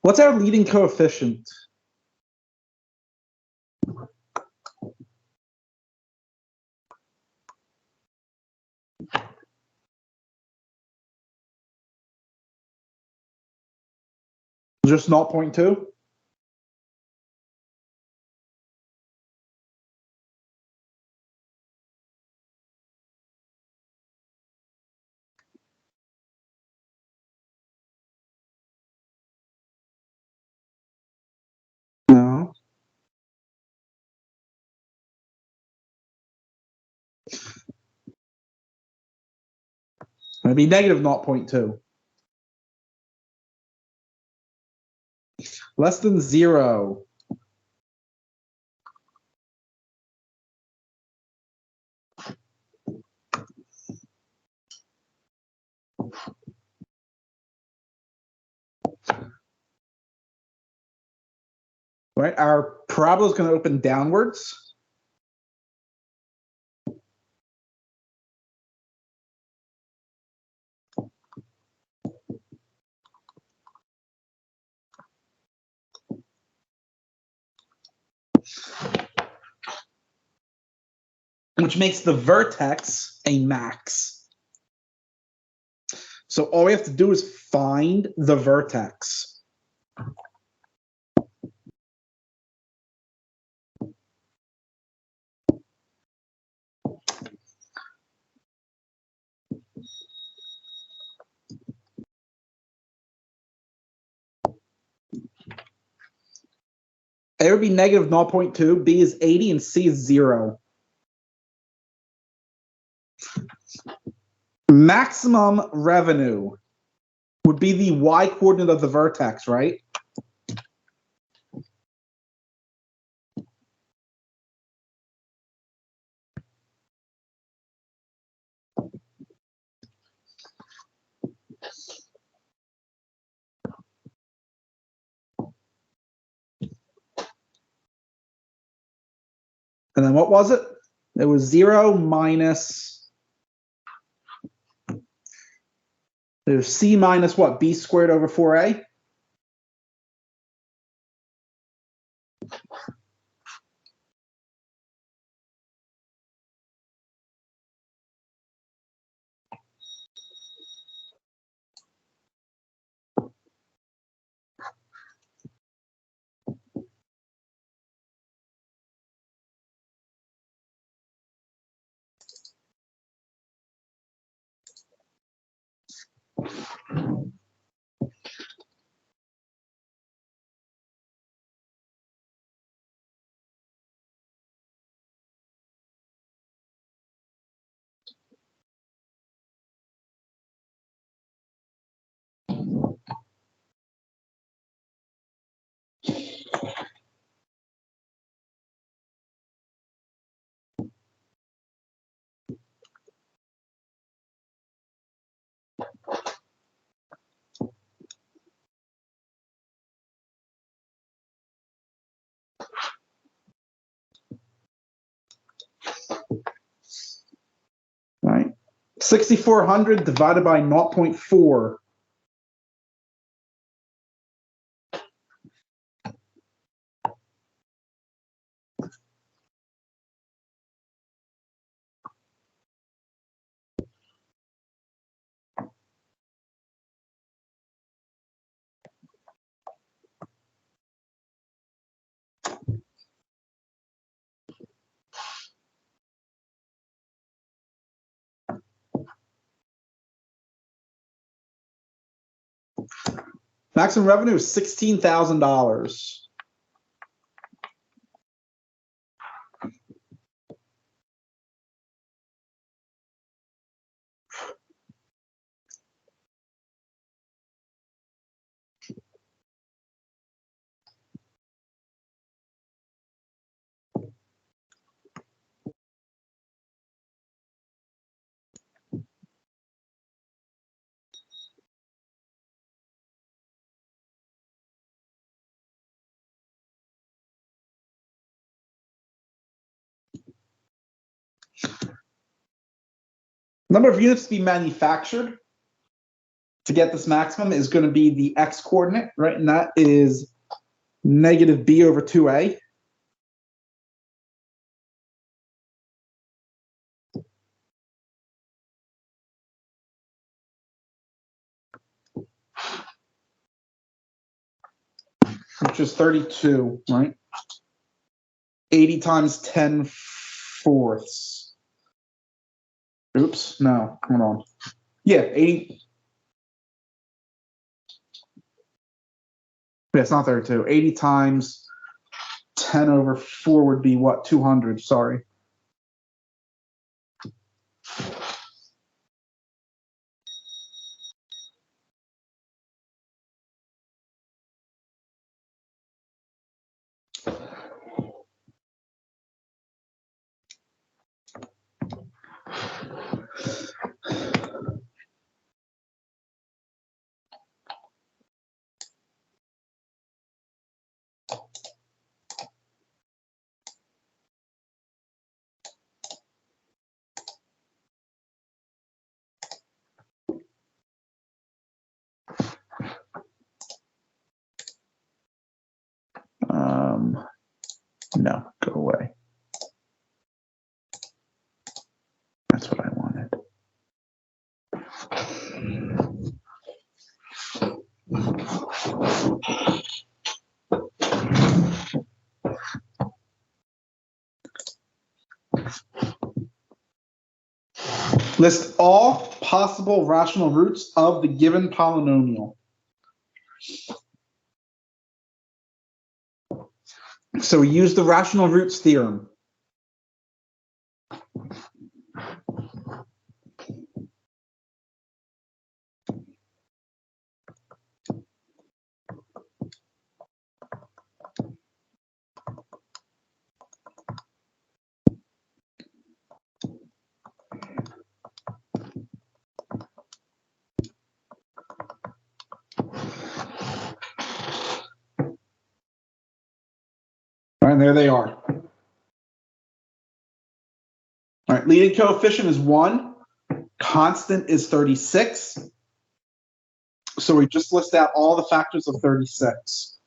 What's our leading coefficient? Just 0.2? No. It'd be negative 0.2. Less than 0. Right? Our parabola is going to open downwards. Which makes the vertex a max. So all we have to do is find the vertex. A would be negative 0.2, B is 80, and C is 0. Maximum revenue would be the y-coordinate of the vertex, right? And then what was it? It was 0 minus, it was C minus what? B squared over 4A? Right. 6,400 divided by 0.4. Maximum revenue is $16,000. Number of units to be manufactured. to get this maximum is going to be the x coordinate, right? And that is negative b over 2a. Which is 32, right? 80 times 10 fourths. Oops, no, hold on. Yeah, 80. Yeah, it's not 32. 80 times 10 over 4 would be what? 200, sorry. No, go away. That's what I wanted. List all possible rational roots of the given polynomial. So we use the rational roots theorem. All right, there they are. All right, leading coefficient is 1. Constant is 36. So we just list out all the factors of 36.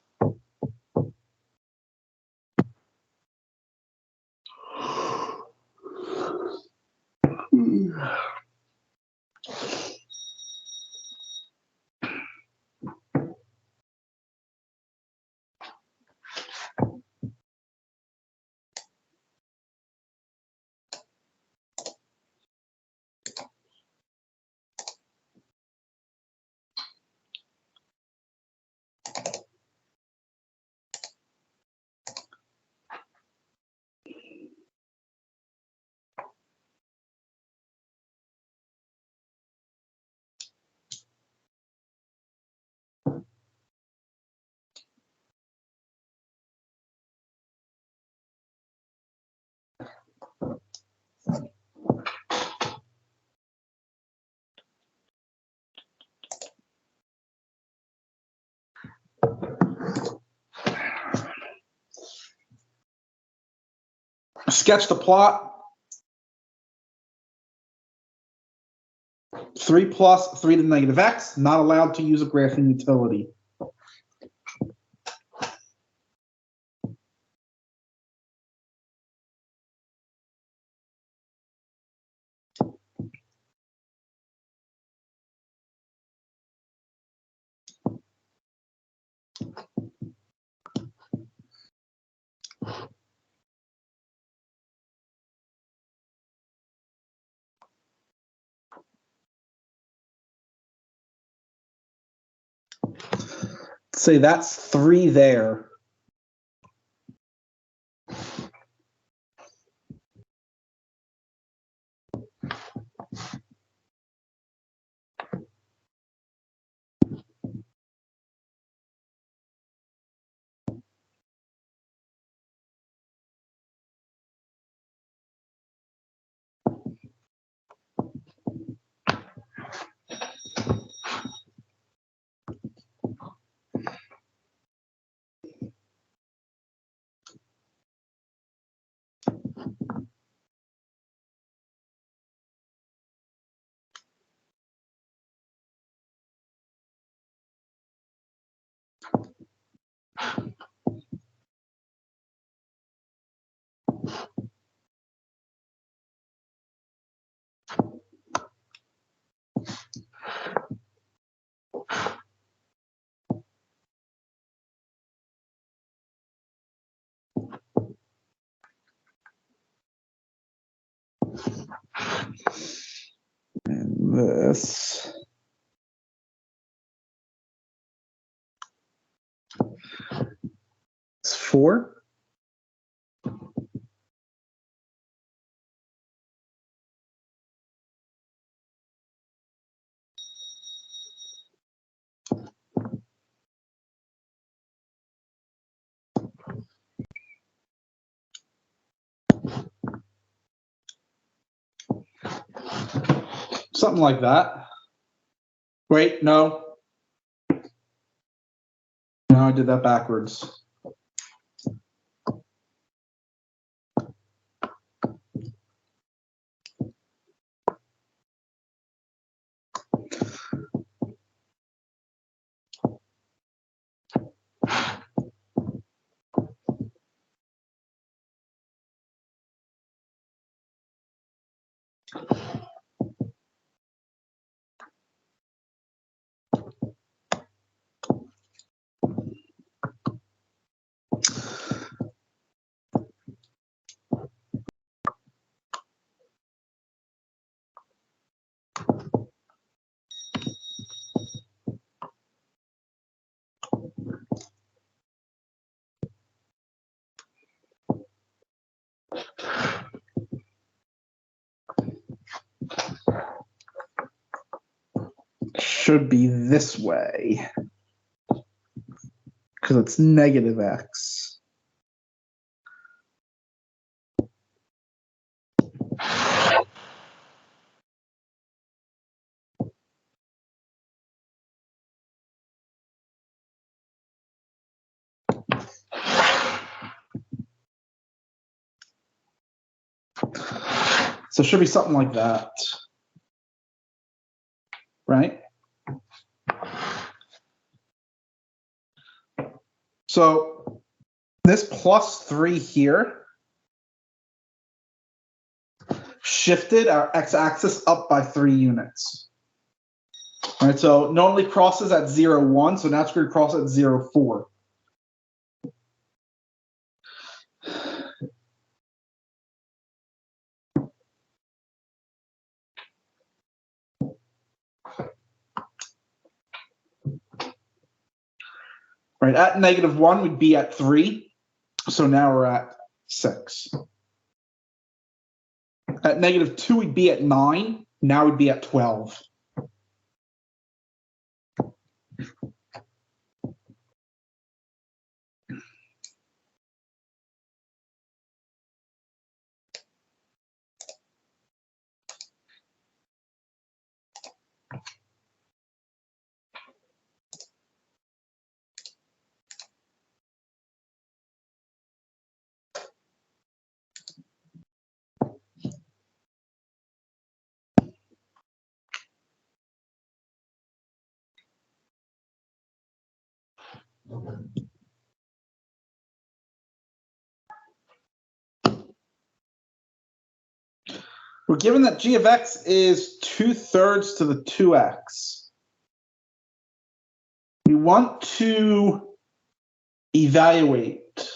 Sketch the plot. 3 plus 3 to the negative x, not allowed to use a graphing utility. Say that's 3 there. this is 4. Something like that. Wait, no. No, I did that backwards. Should be this way because it's negative x. So it should be something like that, right? So this +3 here shifted our x-axis up by 3 units. All right, so it normally crosses at 0, 1, so now it's going to cross at 0, 4. Right, at -1, we'd be at 3. So now we're at 6. At -2, we'd be at 9. Now we'd be at 12. We're given that g of x is 2/3 to the 2x. We want to evaluate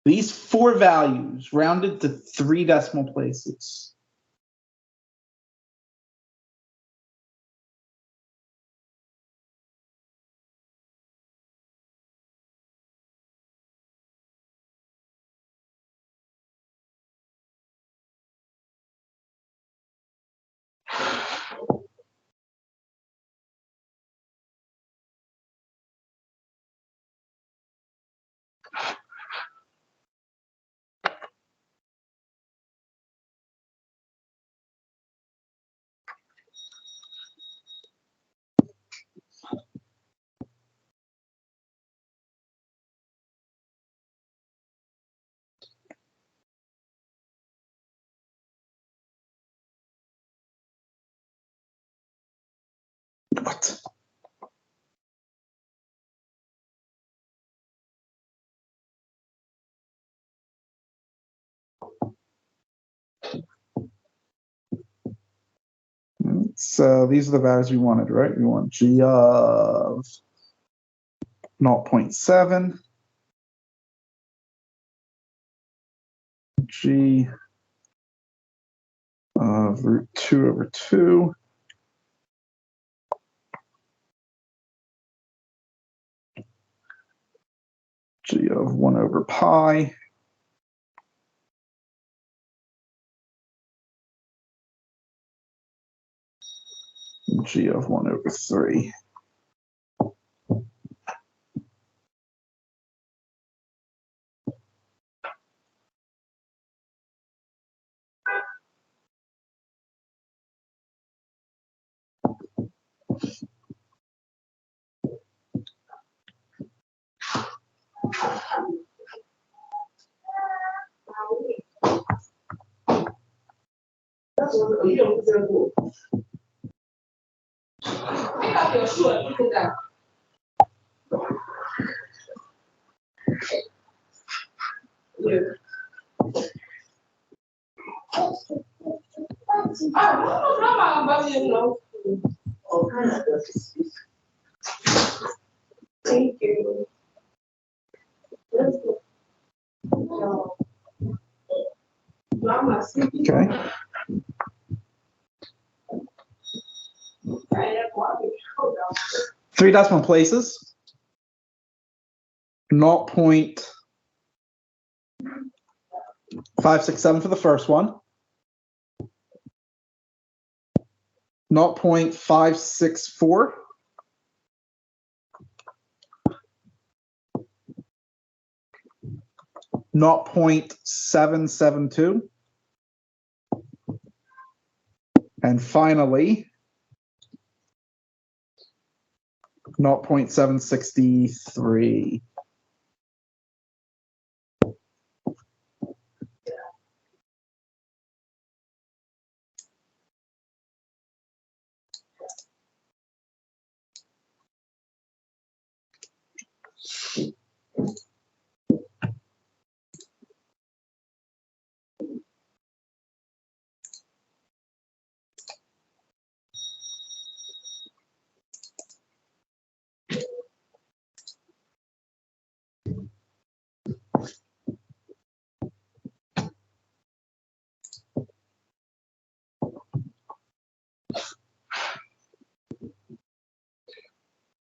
these 4 values rounded to 3 decimal places. What? So these are the values we wanted, right? We want g of 0.7, g of of root 2 over 2. G of 1 over pi. G of 1 over 3. Thank you. Okay. 3 decimal places. 0.567 for the first one. 0.564. 0.772. And finally, 0.763.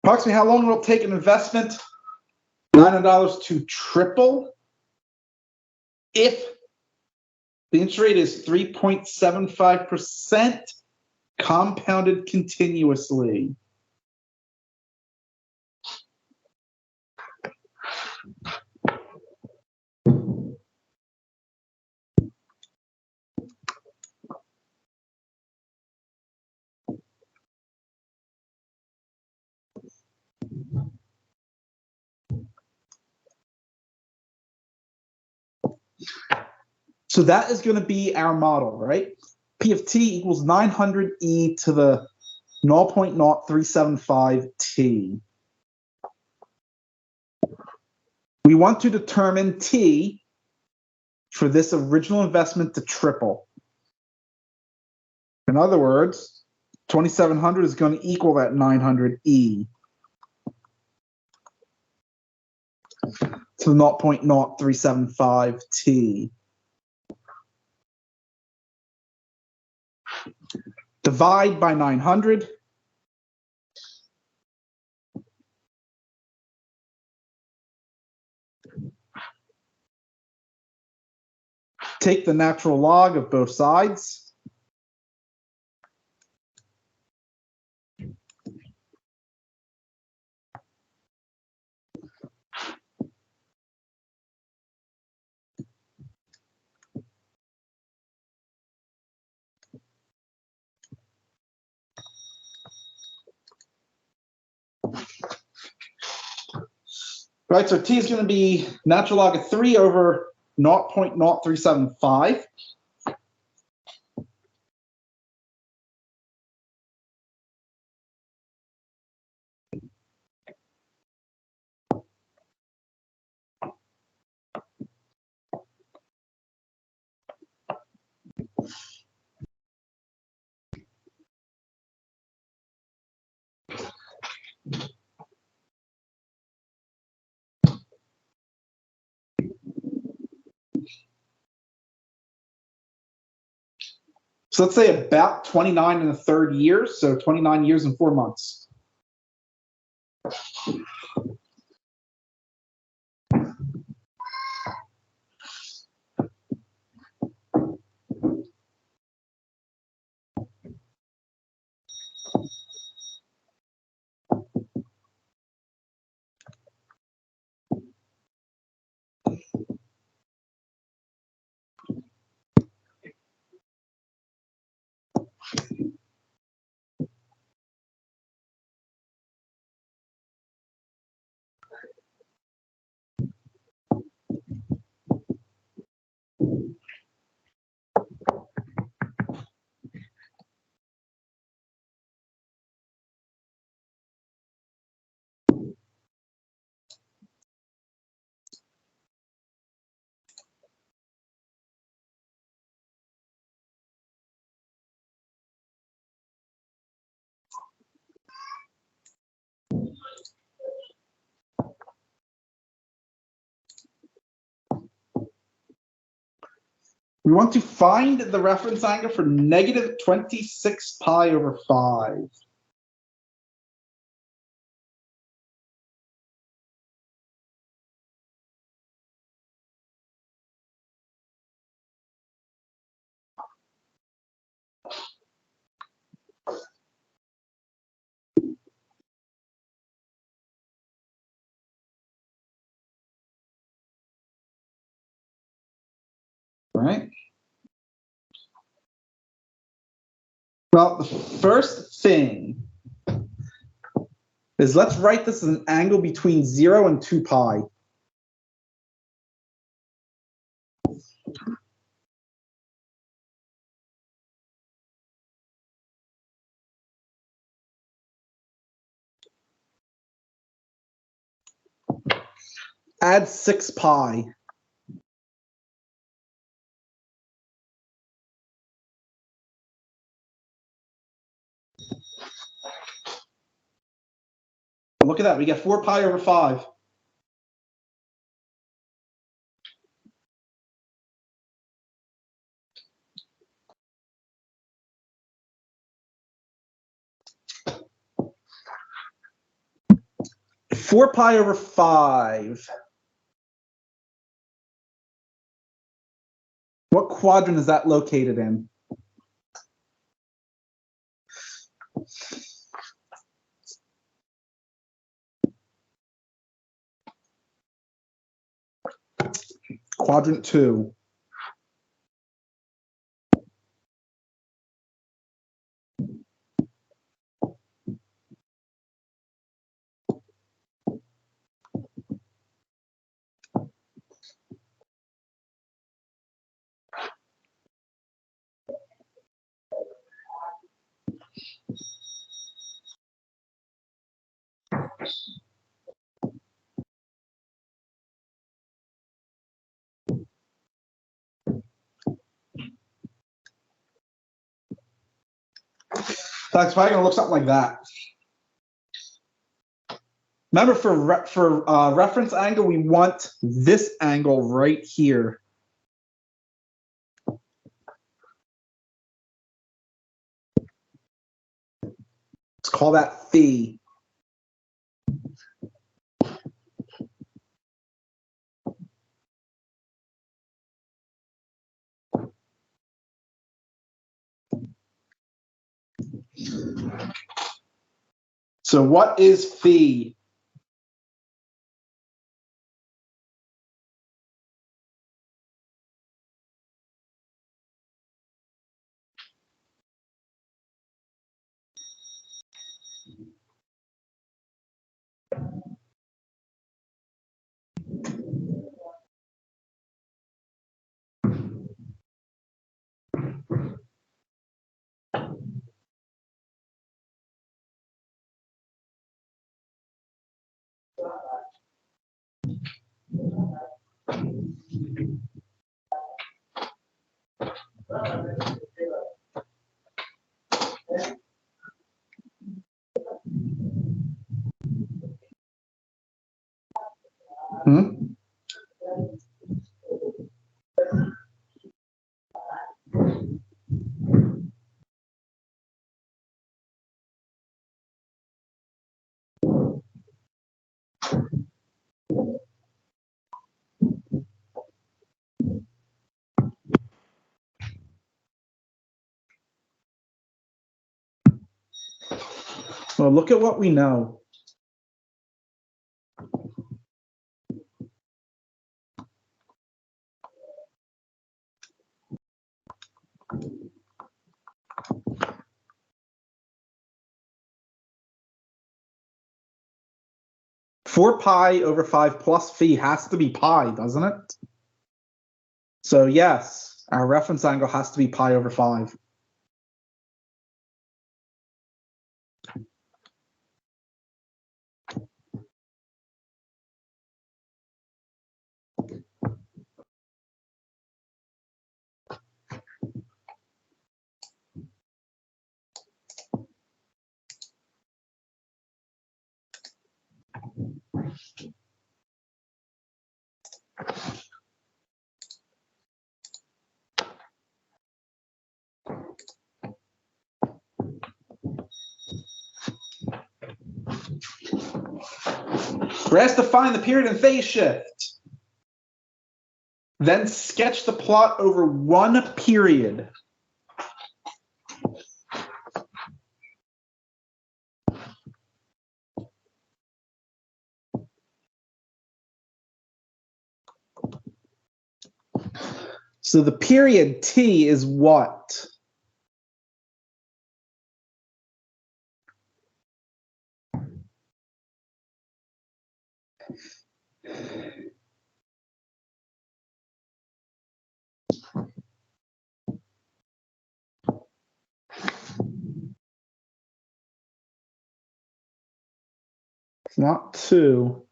Approximately how long will it take an investment $900 to triple if the interest rate is 3.75% compounded continuously? So that is going to be our model, right? P of t equals 900e to the 0.0375t. We want to determine t for this original investment to triple. In other words, 2700 is going to equal that 900e to the 0.0375t. Divide by 900. Take the natural log of both sides. Right, so t is going to be natural log of 3 over 0.0375. So let's say about 29 and a third years, so 29 years and 4 months. We want to find the reference angle for negative 26 pi over 5. Right? Well, the first thing is let's write this as an angle between 0 and 2 pi. Add 6 pi. Look at that, we get 4 pi over 5. Four pi over 5. What quadrant is that located in? Quadrant 2. That's probably going to look something like that. Remember, for reference angle, we want this angle right here. Let's call that phi. So what is phi? Well, look at what we know. Four pi over 5 plus phi has to be pi, doesn't it? So yes, our reference angle has to be pi over 5. We're asked to find the period and phase shift. Then sketch the plot over one period. So the period T is what? It's not 2.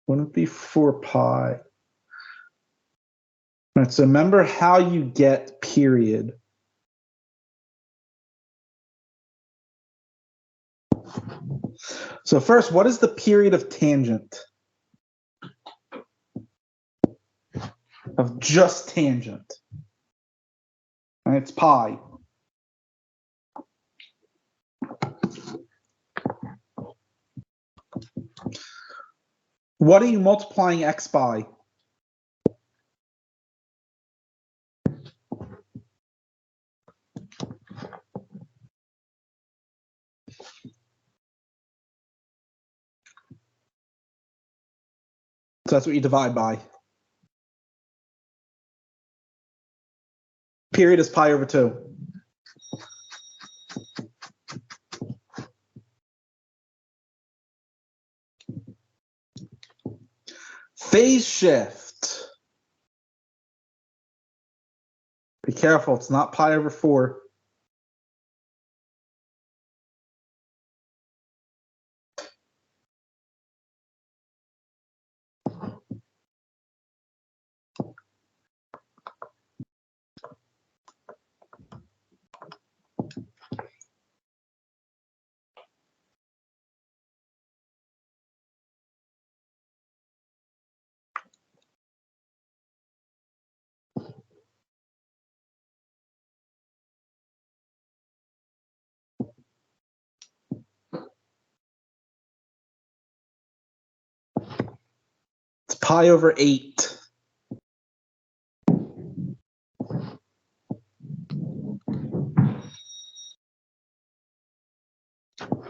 Wouldn't it be 4 pi? All right, so remember how you get period. So first, what is the period of tangent? Of just tangent. And it's pi. What are you multiplying x by? So that's what you divide by. Period is pi over 2. Phase shift. Be careful, it's not pi over 4. It's pi over 8. All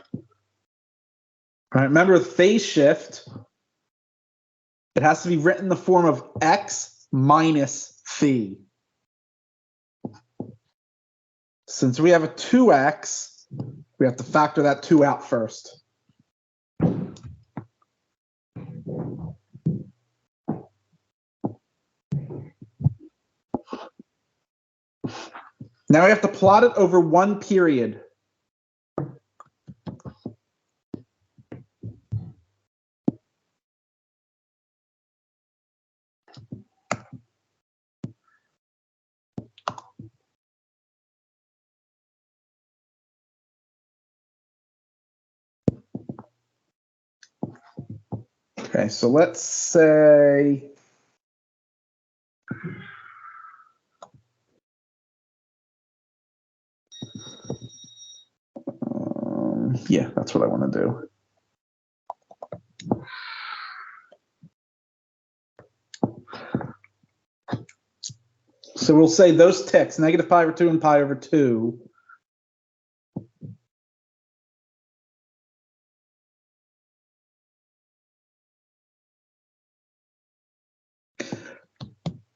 right, remember with phase shift, it has to be written in the form of x minus phi. Since we have a 2x, we have to factor that 2 out first. Now we have to plot it over one period. Okay, so let's say Yeah, that's what I want to do. So we'll say those ticks, negative pi over 2 and pi over 2.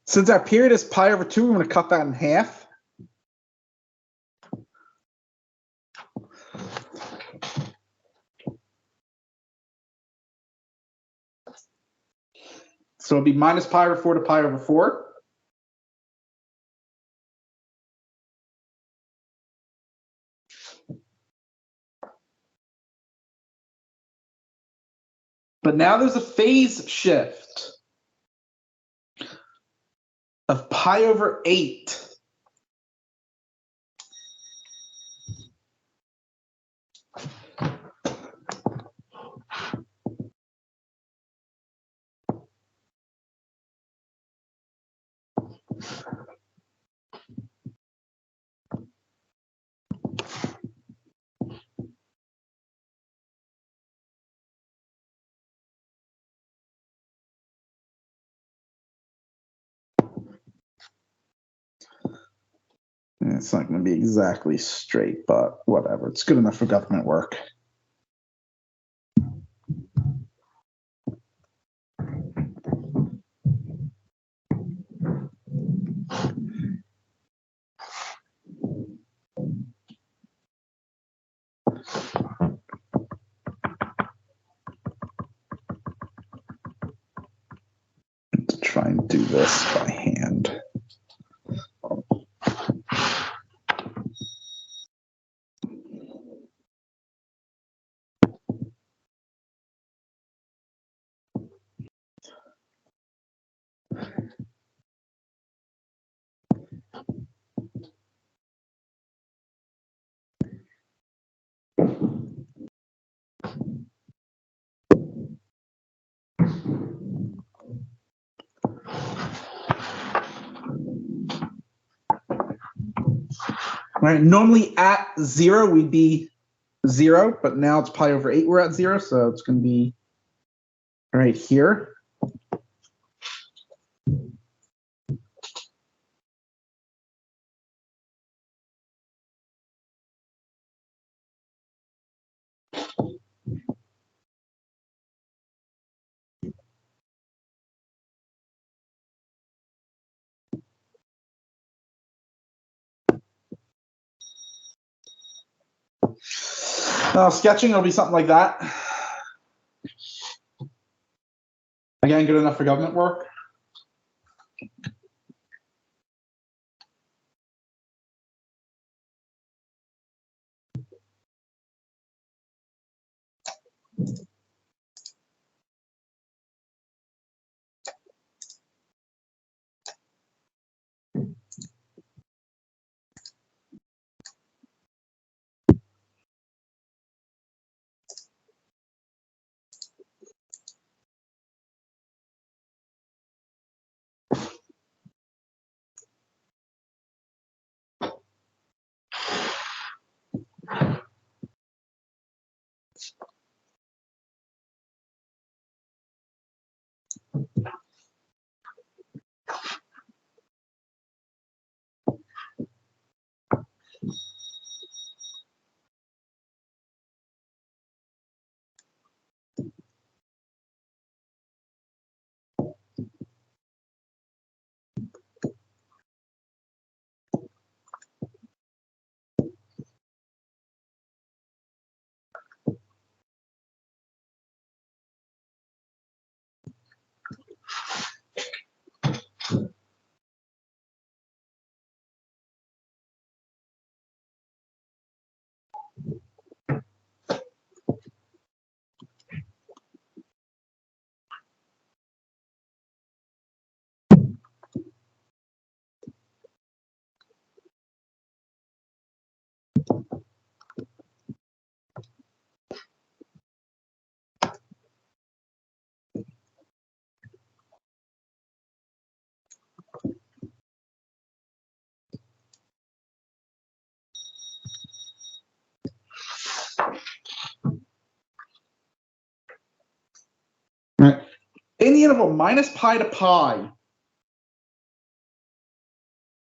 Since our period is pi over 2, we're going to cut that in half. So it'll be minus pi over 4 to pi over 4. But now there's a phase shift of pi over 8. And it's not going to be exactly straight, but whatever. It's good enough for government work. Let's try and do this by hand. All right, normally at 0, we'd be 0, but now it's pi over 8, we're at 0, so it's going to be right here. Sketching will be something like that. Again, good enough for government work. the interval minus pi to pi,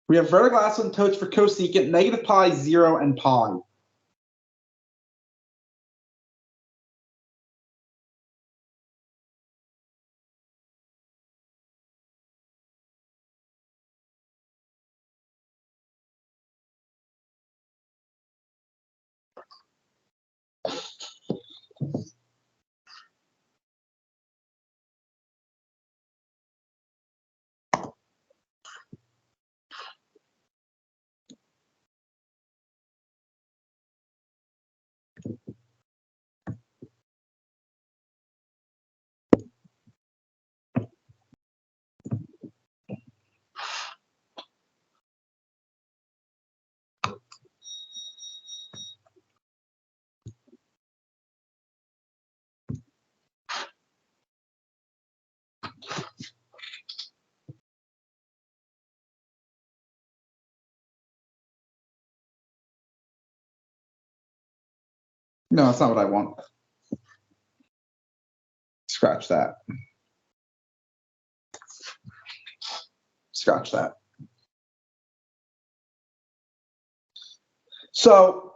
we have vertical asymptotes for cosecant, negative pi, 0, and pi. No, that's not what I want. Scratch that. Scratch that. So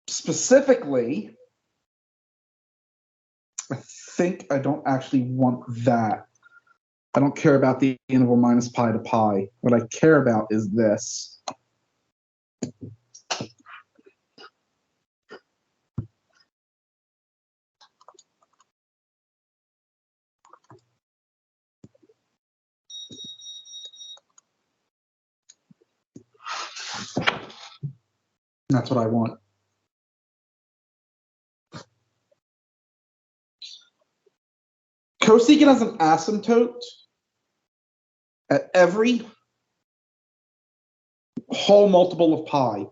specifically, I think I don't actually want that. I don't care about the interval minus pi to pi. What I care about is this. That's what I want. Cosecant has an asymptote at every whole multiple of pi,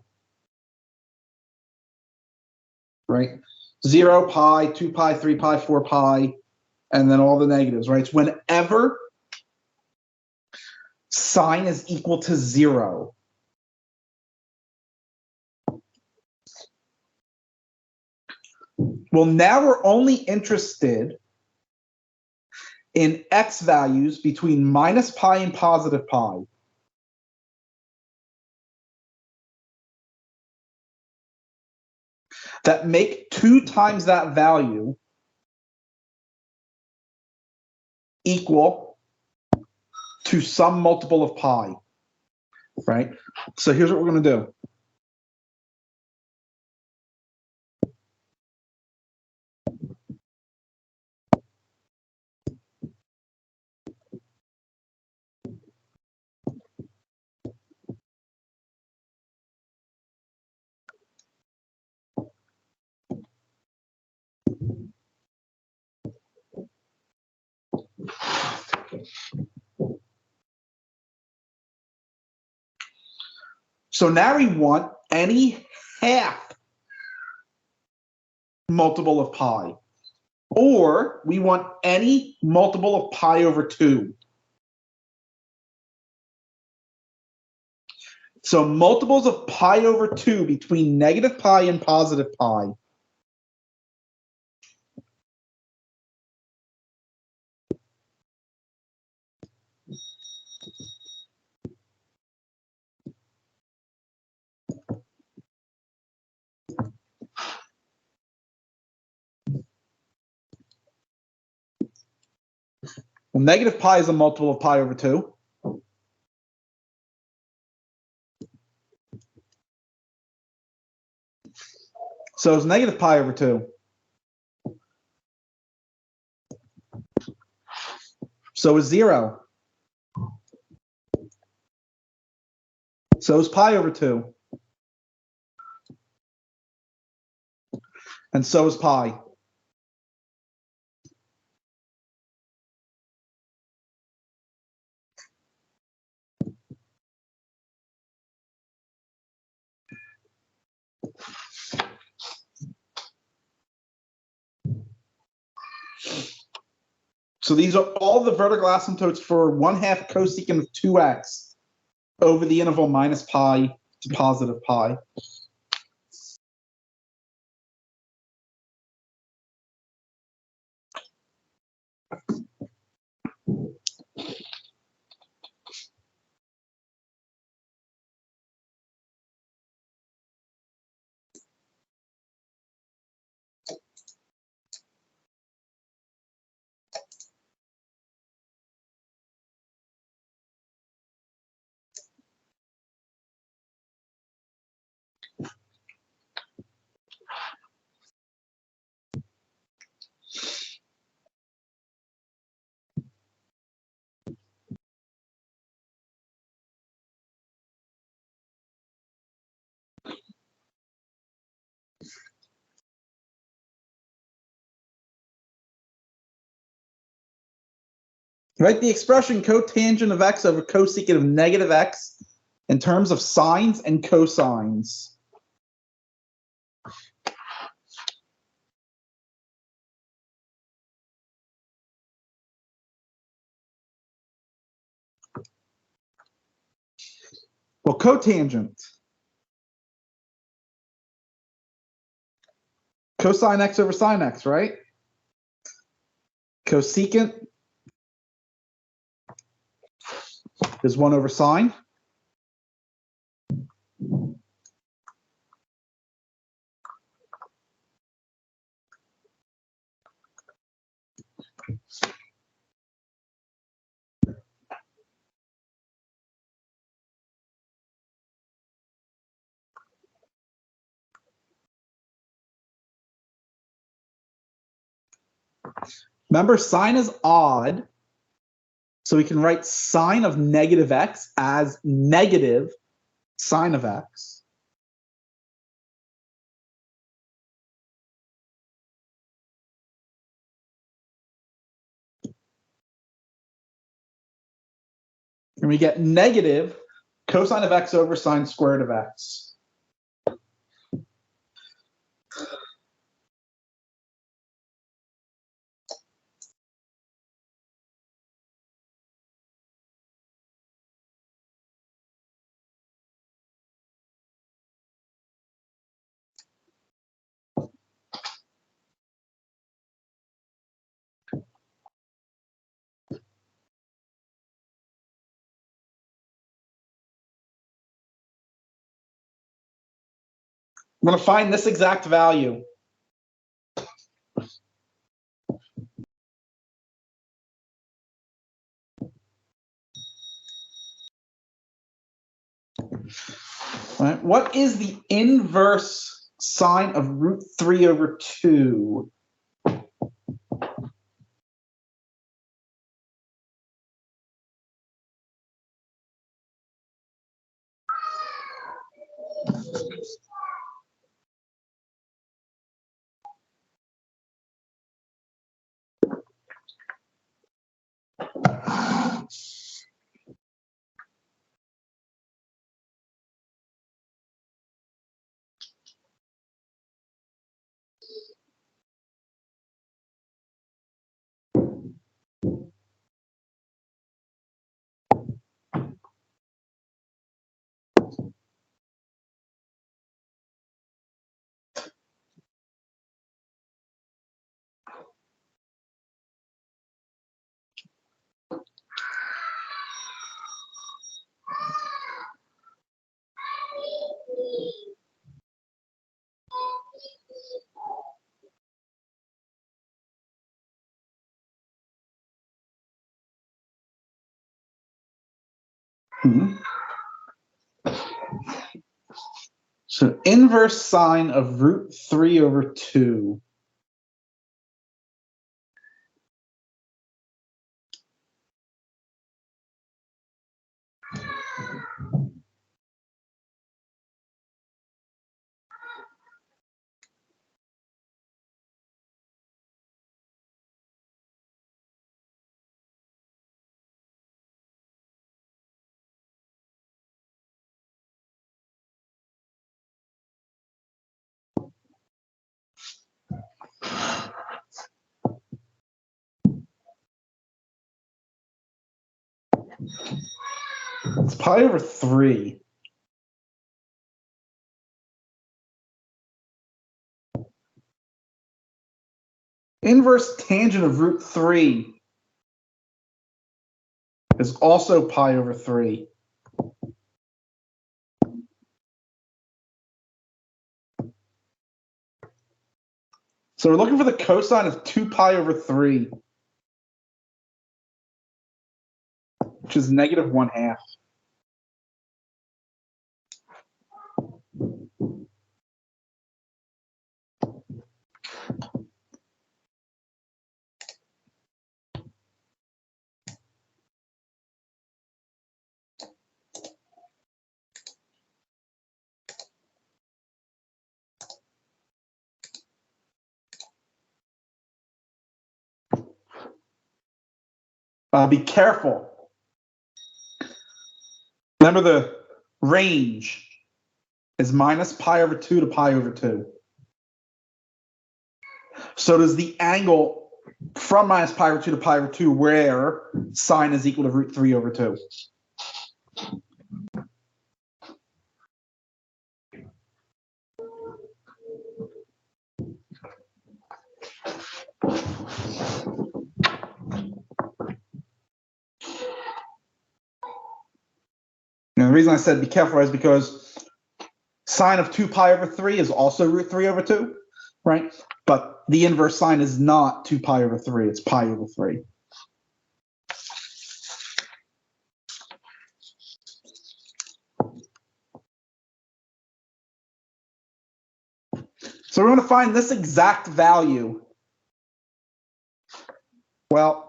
right? 0, pi, 2 pi, 3 pi, 4 pi, and then all the negatives, right? It's whenever sine is equal to 0. Well, now we're only interested in x values between minus pi and positive pi. That make 2 times that value equal to some multiple of pi, right? So here's what we're going to do. So now we want any half multiple of pi, or we want any multiple of pi over 2. So multiples of pi over 2 between negative pi and positive pi. Well, negative pi is a multiple of pi over 2. So it's negative pi over 2. So is 0. So is pi over 2. And so is pi. So these are all the vertical asymptotes for 1/2 cosecant of 2x over the interval minus pi to positive pi. Write the expression cotangent of x over cosecant of negative x in terms of sines and cosines. Well, cotangent. Cosine x over sine x, right? Cosecant is 1 over sine. Remember, sine is odd, so we can write sine of negative x as negative sine of x. And we get negative cosine of x over sine squared of x. I'm going to find this exact value. All right. What is the inverse sine of root 3 over 2? So inverse sine of root 3 over 2. It's pi over 3. Inverse tangent of root 3. is also pi over 3. So we're looking for the cosine of 2 pi over 3, which is negative 1/2. Be careful. Remember the range is minus pi over 2 to pi over 2. So does the angle from minus pi over 2 to pi over 2 where sine is equal to root 3 over 2. And the reason I said be careful is because sine of 2 pi over 3 is also root 3 over 2, right? But the inverse sine is not 2 pi over 3, it's pi over 3. So we're going to find this exact value. Well,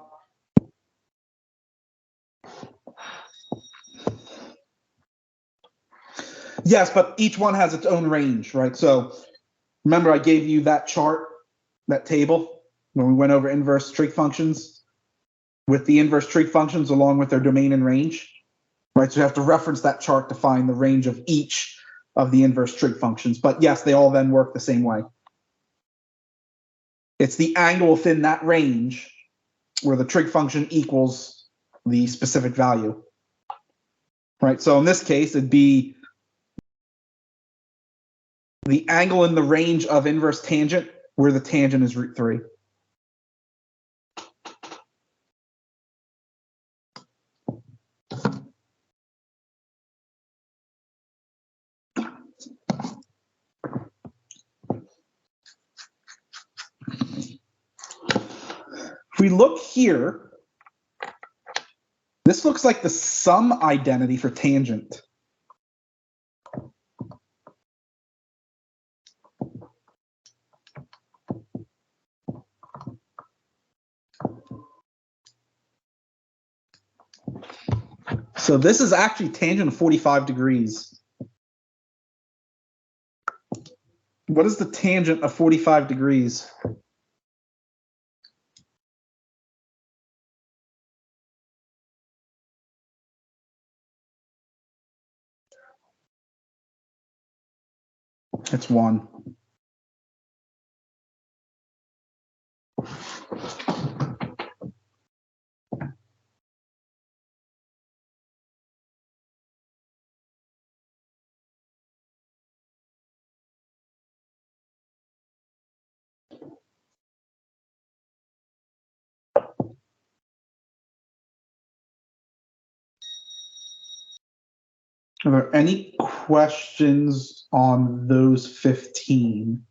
yes, but each one has its own range, right? So remember I gave you that chart, that table, when we went over inverse trig functions with the inverse trig functions along with their domain and range, right? So you have to reference that chart to find the range of each of the inverse trig functions. But yes, they all then work the same way. It's the angle within that range where the trig function equals the specific value, right? So in this case, it'd be the angle in the range of inverse tangent where the tangent is root 3. If we look here, this looks like the sum identity for tangent. So this is actually tangent of 45 degrees. What is the tangent of 45 degrees? It's 1. Are there any questions on those 15?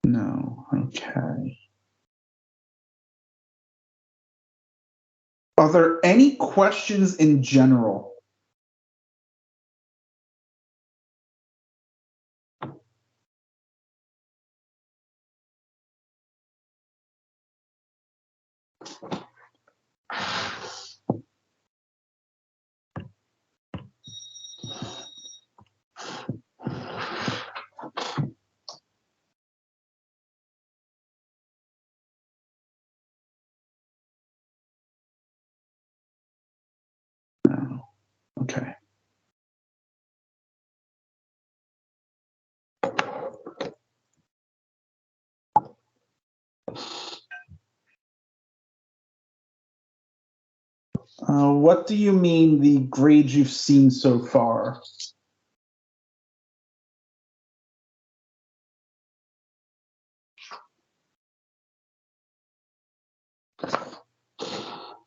No. Okay. Are there any questions in general? No. Okay. What do you mean the grades you've seen so far?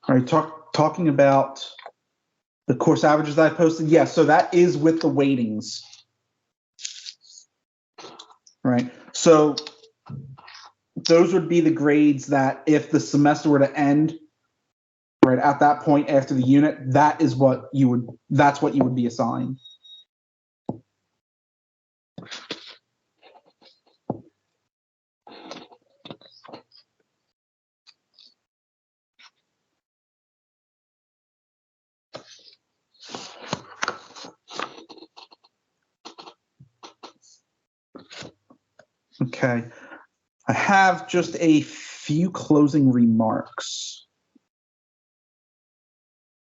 Are you talking about the course averages I posted? Yeah, so that is with the weightings. Right. So those would be the grades that if the semester were to end, right, at that point after the unit, that's what you would be assigned. Okay. I have just a few closing remarks.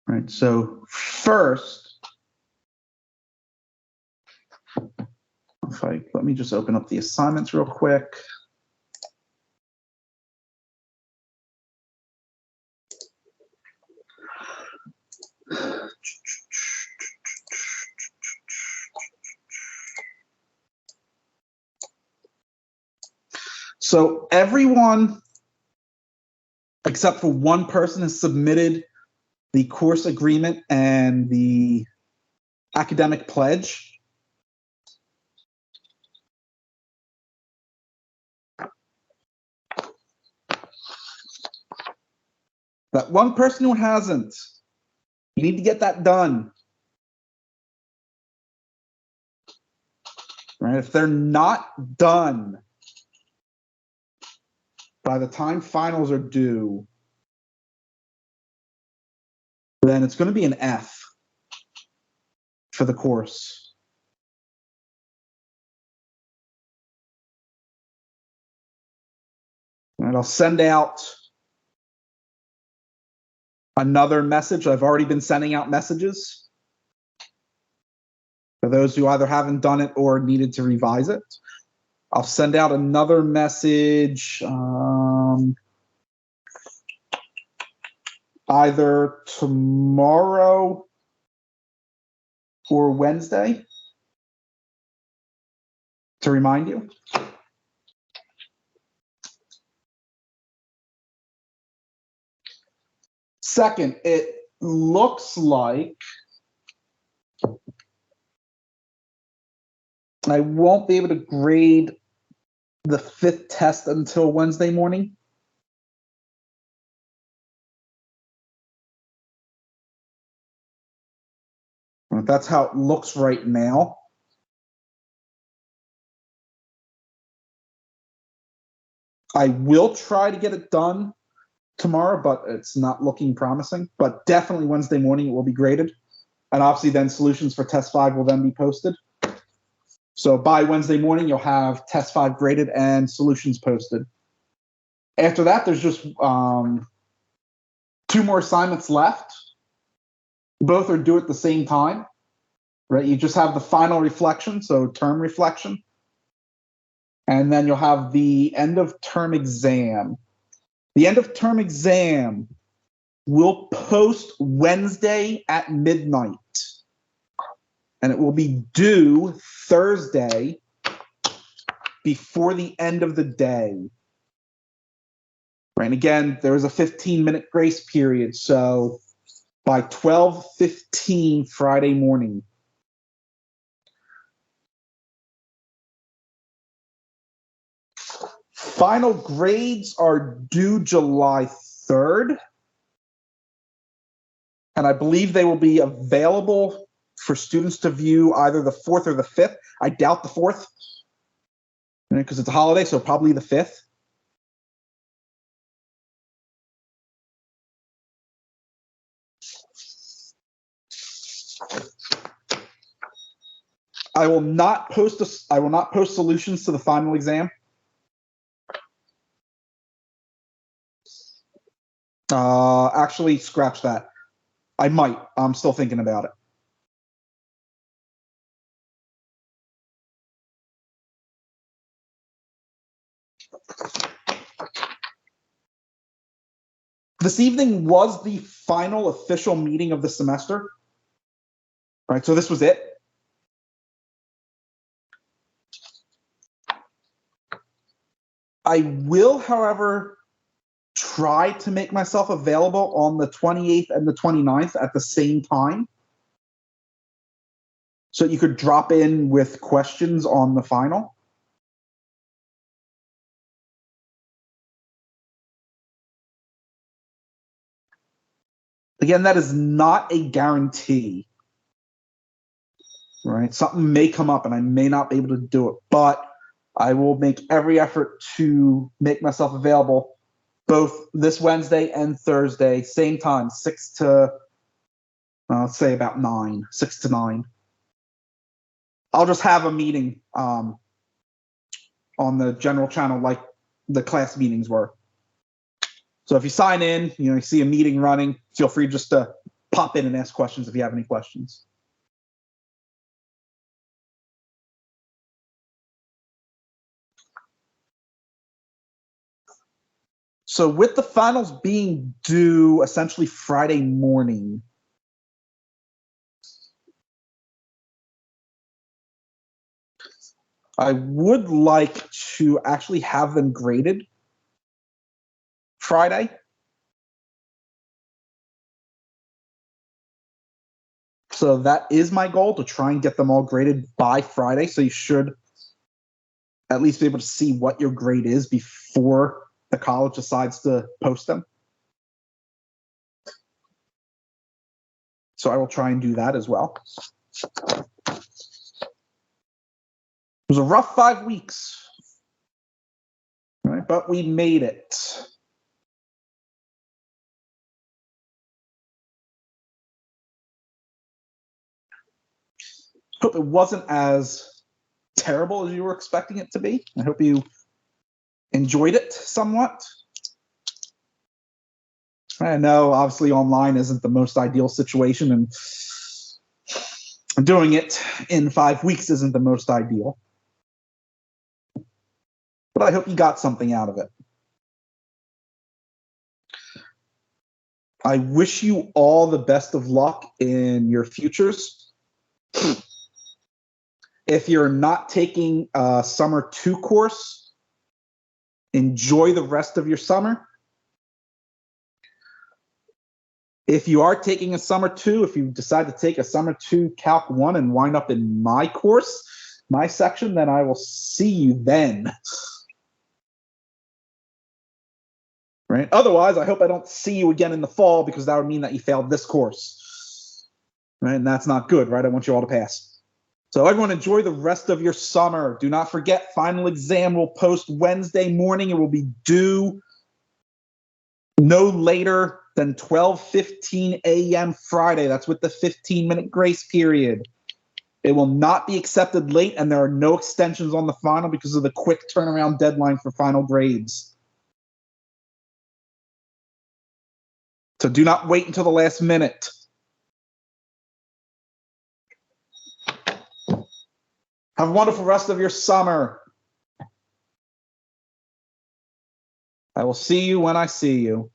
All right. So first, let me just open up the assignments real quick. So everyone, except for one person, has submitted the course agreement and the academic pledge. That one person who hasn't, you need to get that done. Right? If they're not done by the time finals are due, then it's going to be an F for the course. And I'll send out another message. I've already been sending out messages for those who either haven't done it or needed to revise it. I'll send out another message either tomorrow or Wednesday to remind you. Second, it looks like I won't be able to grade the 5th test until Wednesday morning. That's how it looks right now. I will try to get it done tomorrow, but it's not looking promising. But definitely Wednesday morning it will be graded. And obviously then solutions for test 5 will then be posted. So by Wednesday morning, you'll have test 5 graded and solutions posted. After that, there's just 2 more assignments left. Both are due at the same time, right? You just have the final reflection, so term reflection. And then you'll have the end of term exam. The end of term exam will post Wednesday at midnight. And it will be due Thursday before the end of the day. Right. And again, there is a 15-minute grace period. So by 12:15 Friday morning. Final grades are due July 3rd. And I believe they will be available for students to view either the 4th or the 5th. I doubt the 4th because it's a holiday, so probably the 5th. I will not post solutions to the final exam. Actually, scratch that. I might. I'm still thinking about it. This evening was the final official meeting of the semester. Right, so this was it. I will, however, try to make myself available on the 28th and the 29th at the same time. So you could drop in with questions on the final. Again, that is not a guarantee. Right? Something may come up and I may not be able to do it, but I will make every effort to make myself available both this Wednesday and Thursday, same time, 6 to, let's say about 9, 6 to 9. I'll just have a meeting on the general channel like the class meetings were. So if you sign in, you see a meeting running, feel free just to pop in and ask questions if you have any questions. So with the finals being due essentially Friday morning, I would like to actually have them graded Friday. So that is my goal, to try and get them all graded by Friday. So you should at least be able to see what your grade is before the college decides to post them. So I will try and do that as well. It was a rough 5 weeks, right? But we made it. Hope it wasn't as terrible as you were expecting it to be. I hope you enjoyed it somewhat. I know obviously online isn't the most ideal situation, and doing it in 5 weeks isn't the most ideal. But I hope you got something out of it. I wish you all the best of luck in your futures. If you're not taking a summer 2 course, enjoy the rest of your summer. If you are taking a summer 2, if you decide to take a summer 2 Calc 1 and wind up in my course, my section, then I will see you then. Right? Otherwise, I hope I don't see you again in the fall, because that would mean that you failed this course. Right? And that's not good, right? I want you all to pass. So everyone, enjoy the rest of your summer. Do not forget, final exam will post Wednesday morning. It will be due no later than 12:15 a.m. Friday. That's with the 15-minute grace period. It will not be accepted late, and there are no extensions on the final because of the quick turnaround deadline for final grades. So do not wait until the last minute. Have a wonderful rest of your summer. I will see you when I see you.